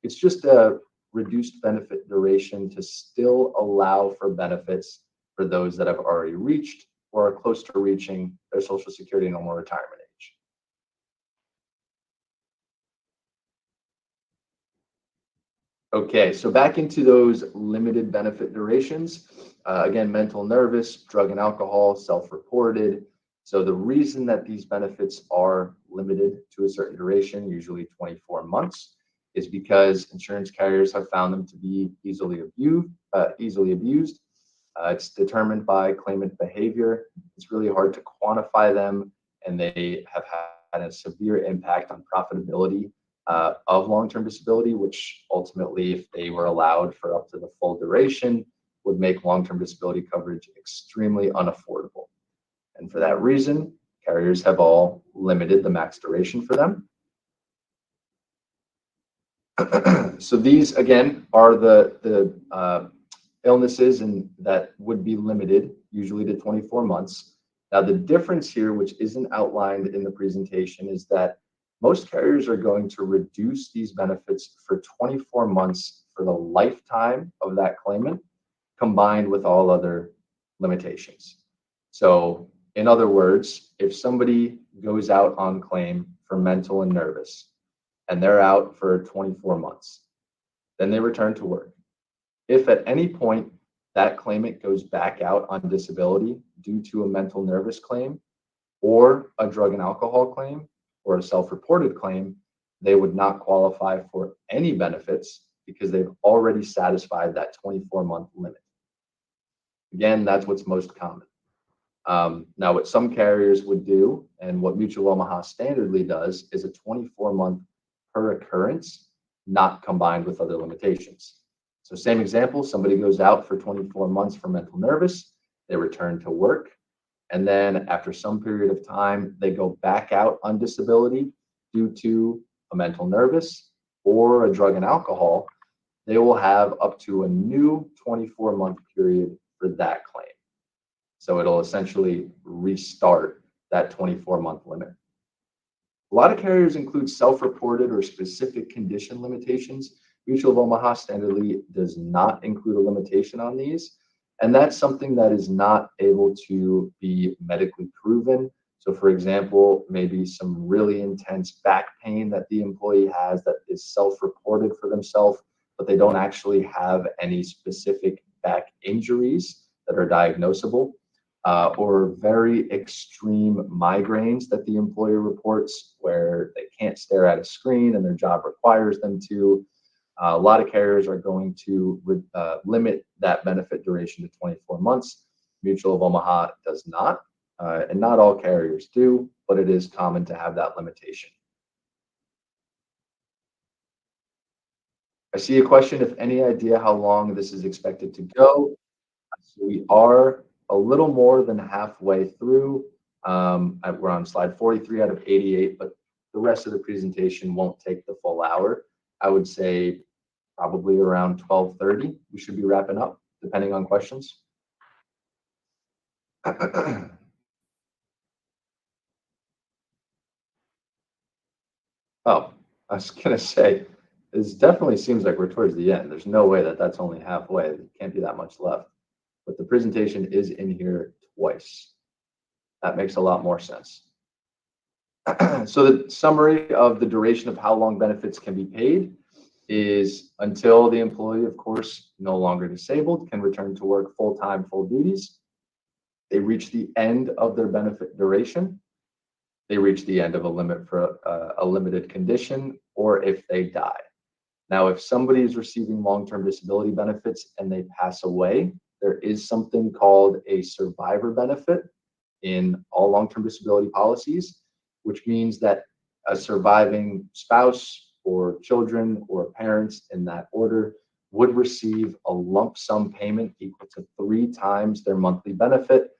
It's just a reduced benefit duration to still allow for benefits for those that have already reached or are close to reaching their Social Security normal retirement age. Okay, so back into those limited benefit durations. Again, mental, nervous, drug and alcohol, self-reported. So the reason that these benefits are limited to a certain duration, usually 24 months, is because insurance carriers have found them to be easily abused. It's determined by claimant behavior. It's really hard to quantify them, and they have had a severe impact on profitability of long-term disability, which ultimately, if they were allowed for up to the full duration, would make long-term disability coverage extremely unaffordable. And for that reason, carriers have all limited the max duration for them. So these, again, are the illnesses and that would be limited usually to 24 months. Now, the difference here, which isn't outlined in the presentation, is that most carriers are going to reduce these benefits for 24 months for the lifetime of that claimant, combined with all other limitations. So in other words, if somebody goes out on claim for mental and nervous, and they're out for 24 months, then they return to work. If at any point that claimant goes back out on disability due to a mental nervous claim or a drug and alcohol claim or a self-reported claim, they would not qualify for any benefits because they've already satisfied that 24-month limit. Again, that's what's most common. Now, what some carriers would do, and what Mutual Omaha standardly does, is a 24-month per occurrence, not combined with other limitations. So same example, somebody goes out for 24 months for mental nervous, they return to work, and then after some period of time, they go back out on disability due to a mental nervous or a drug and alcohol, they will have up to a new 24-month period for that claim. So it'll essentially restart that 24-month limit. A lot of carriers include self-reported or specific condition limitations. Mutual of Omaha standardly does not include a limitation on these, and that's something that is not able to be medically proven. So for example, maybe some really intense back pain that the employee has that is self-reported for themselves, but they don't actually have any specific back injuries that are diagnosable, or very extreme migraines that the employer reports where they can't stare at a screen and their job requires them to. A lot of carriers are going to limit that benefit duration to 24 months. Mutual of Omaha does not, and not all carriers do, but it is common to have that limitation. I see a question, if any idea how long this is expected to go. So we are a little more than halfway through. We're on slide 43 out of 88, but the rest of the presentation won't take the full hour. I would say probably around 12:30, we should be wrapping up, depending on questions. Oh, I was gonna say, it definitely seems like we're towards the end. There's no way that that's only halfway. There can't be that much left. But the presentation is in here twice. That makes a lot more sense. So the summary of the duration of how long benefits can be paid is until the employee, of course, no longer disabled, can return to work full-time, full duties. They reach the end of their benefit duration. They reach the end of a limit for a limited condition, or if they die. Now, if somebody is receiving long-term disability benefits and they pass away, there is something called a survivor benefit in all long-term disability policies, which means that a surviving spouse or children or parents in that order would receive a lump sum payment equal to 3 times their monthly benefit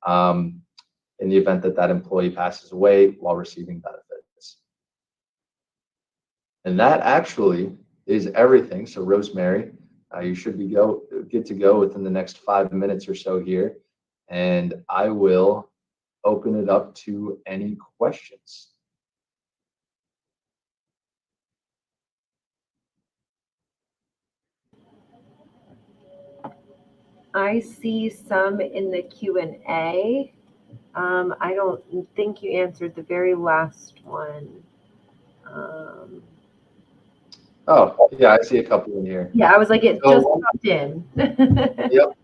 in the event that that employee passes away while receiving benefits. And that actually is everything. So Rosemary, you should be good to go within the next 5 minutes or so here, and I will open it up to any questions. I see some in the Q&A. I don't think you answered the very last one. Oh, yeah, I see a couple in here. Yeah, I was like, it just popped in. Yep.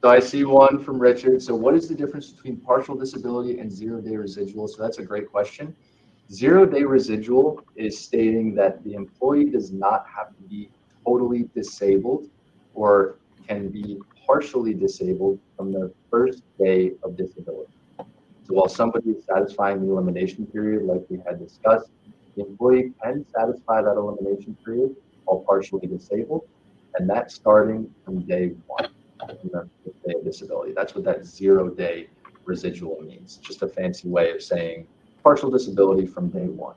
So I see one from Richard. So what is the difference between partial disability and 0-day residual? So that's a great question. 0-day residual is stating that the employee does not have to be totally disabled or can be partially disabled from their first day of disability. So while somebody is satisfying the elimination period, like we had discussed, the employee can satisfy that elimination period while partially disabled, and that's starting from day one, from their first day of disability. That's what that 0-day residual means. Just a fancy way of saying partial disability from day one.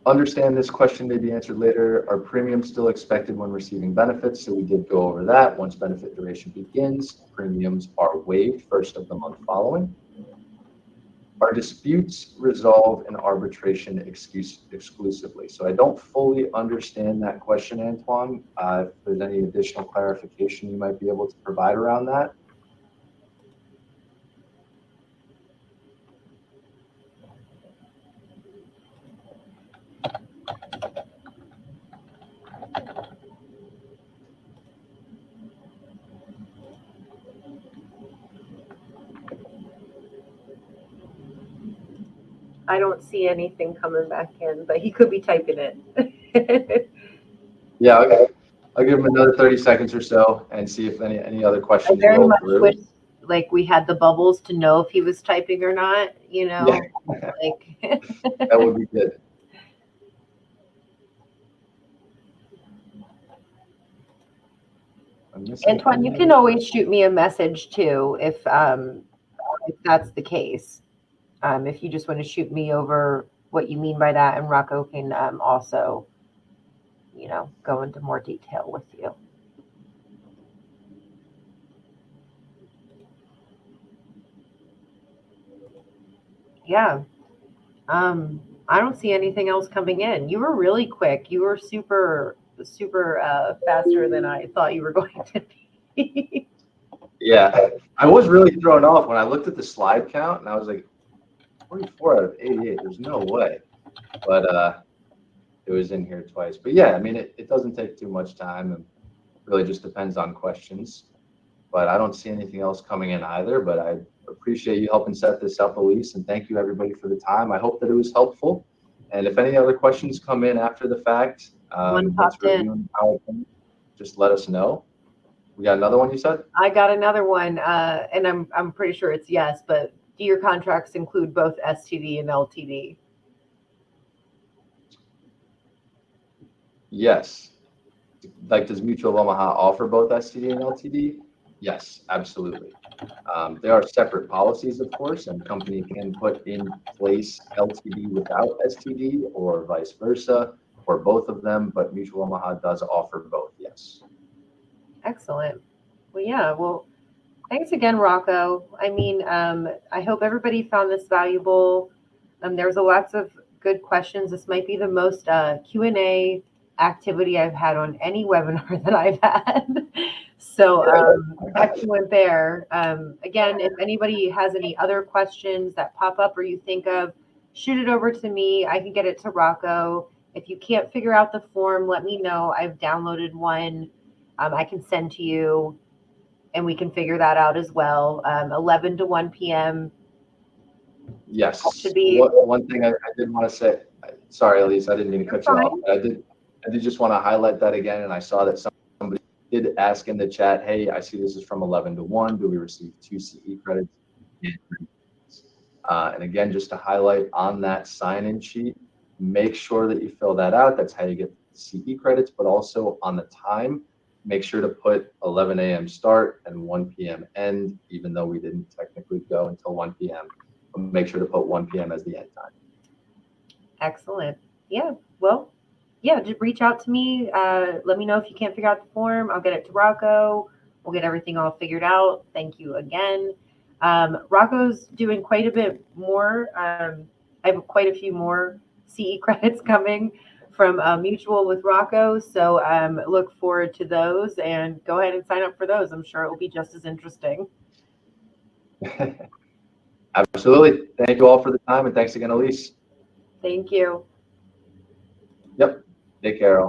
Understand this question may be answered later. Are premiums still expected when receiving benefits? So we did go over that. Once benefit duration begins, premiums are waived first of the month following. Are disputes resolved in arbitration exclusively? So I don't fully understand that question, Antoine. If there's any additional clarification you might be able to provide around that. I don't see anything coming back in, but he could be typing it. Yeah, okay. I'll give him another 30 seconds or so and see if any other I questions very roll much through. wish like we had the bubbles to know if he was typing or not, you know? Yeah. Like That would be good. Antoine, you can always shoot me a message too if that's the case. If you just want to shoot me over what you mean by that, and Rocco can also, you know, go into more detail with you. Yeah. I don't see anything else coming in. You were really quick. You were super faster than I thought you were going to be. Yeah, I was really thrown off when I looked at the slide count and I was like, 44 out of 88. There's no way. But it was in here twice. But yeah, I mean, it doesn't take too much time and really just depends on questions. But I don't see anything else coming in either. But I appreciate you helping set this up, Elise, and thank you everybody for the time. I hope that it was helpful. And if any other questions come in after the fact, One once popped in. reviewing PowerPoint, just let us know. We got another one, you said? I got another one, and I'm pretty sure it's yes, but do your contracts include both STD and LTD? Yes. Like, does Mutual of Omaha offer both STD and LTD? Yes, absolutely. They are separate policies, of course, and company can put in place LTD without STD or vice versa, or both of them, but Mutual Omaha does offer both, yes. Excellent. Well, yeah, well, thanks again, Rocco. I mean, I hope everybody found this valuable. There was lots of good questions. This might be the most Q&A activity I've had on any webinar that I've had. So excellent there. Again, if anybody has any other questions that pop up or you think of, shoot it over to me. I can get it to Rocco. If you can't figure out the form, let me know. I've downloaded one. I can send to you, and we can figure that out as well. 11 to 1 p.m. Yes. Should be. One thing I did want to say, sorry, Elise, I didn't mean to cut you off. I did just want to highlight that again, and I saw that somebody did ask in the chat, hey, I see this is from 11 to 1. Do we receive 2 CE credits? And again, just to highlight on that sign-in sheet, make sure that you fill that out. That's how you get CE credits, but also on the time, make sure to put 11 a.m. start and 1 p.m. end, even though we didn't technically go until 1 p.m. Make sure to put 1 p.m. as the end time. Excellent. Yeah. Well, yeah, just reach out to me. Let me know if you can't figure out the form. I'll get it to Rocco. We'll get everything all figured out. Thank you again. Rocco's doing quite a bit more. I have quite a few more CE credits coming from Mutual with Rocco. So look forward to those and go ahead and sign up for those. I'm sure it will be just as interesting. Absolutely. Thank you all for the time. And thanks again, Elise. Thank you. Yep. Take care, all.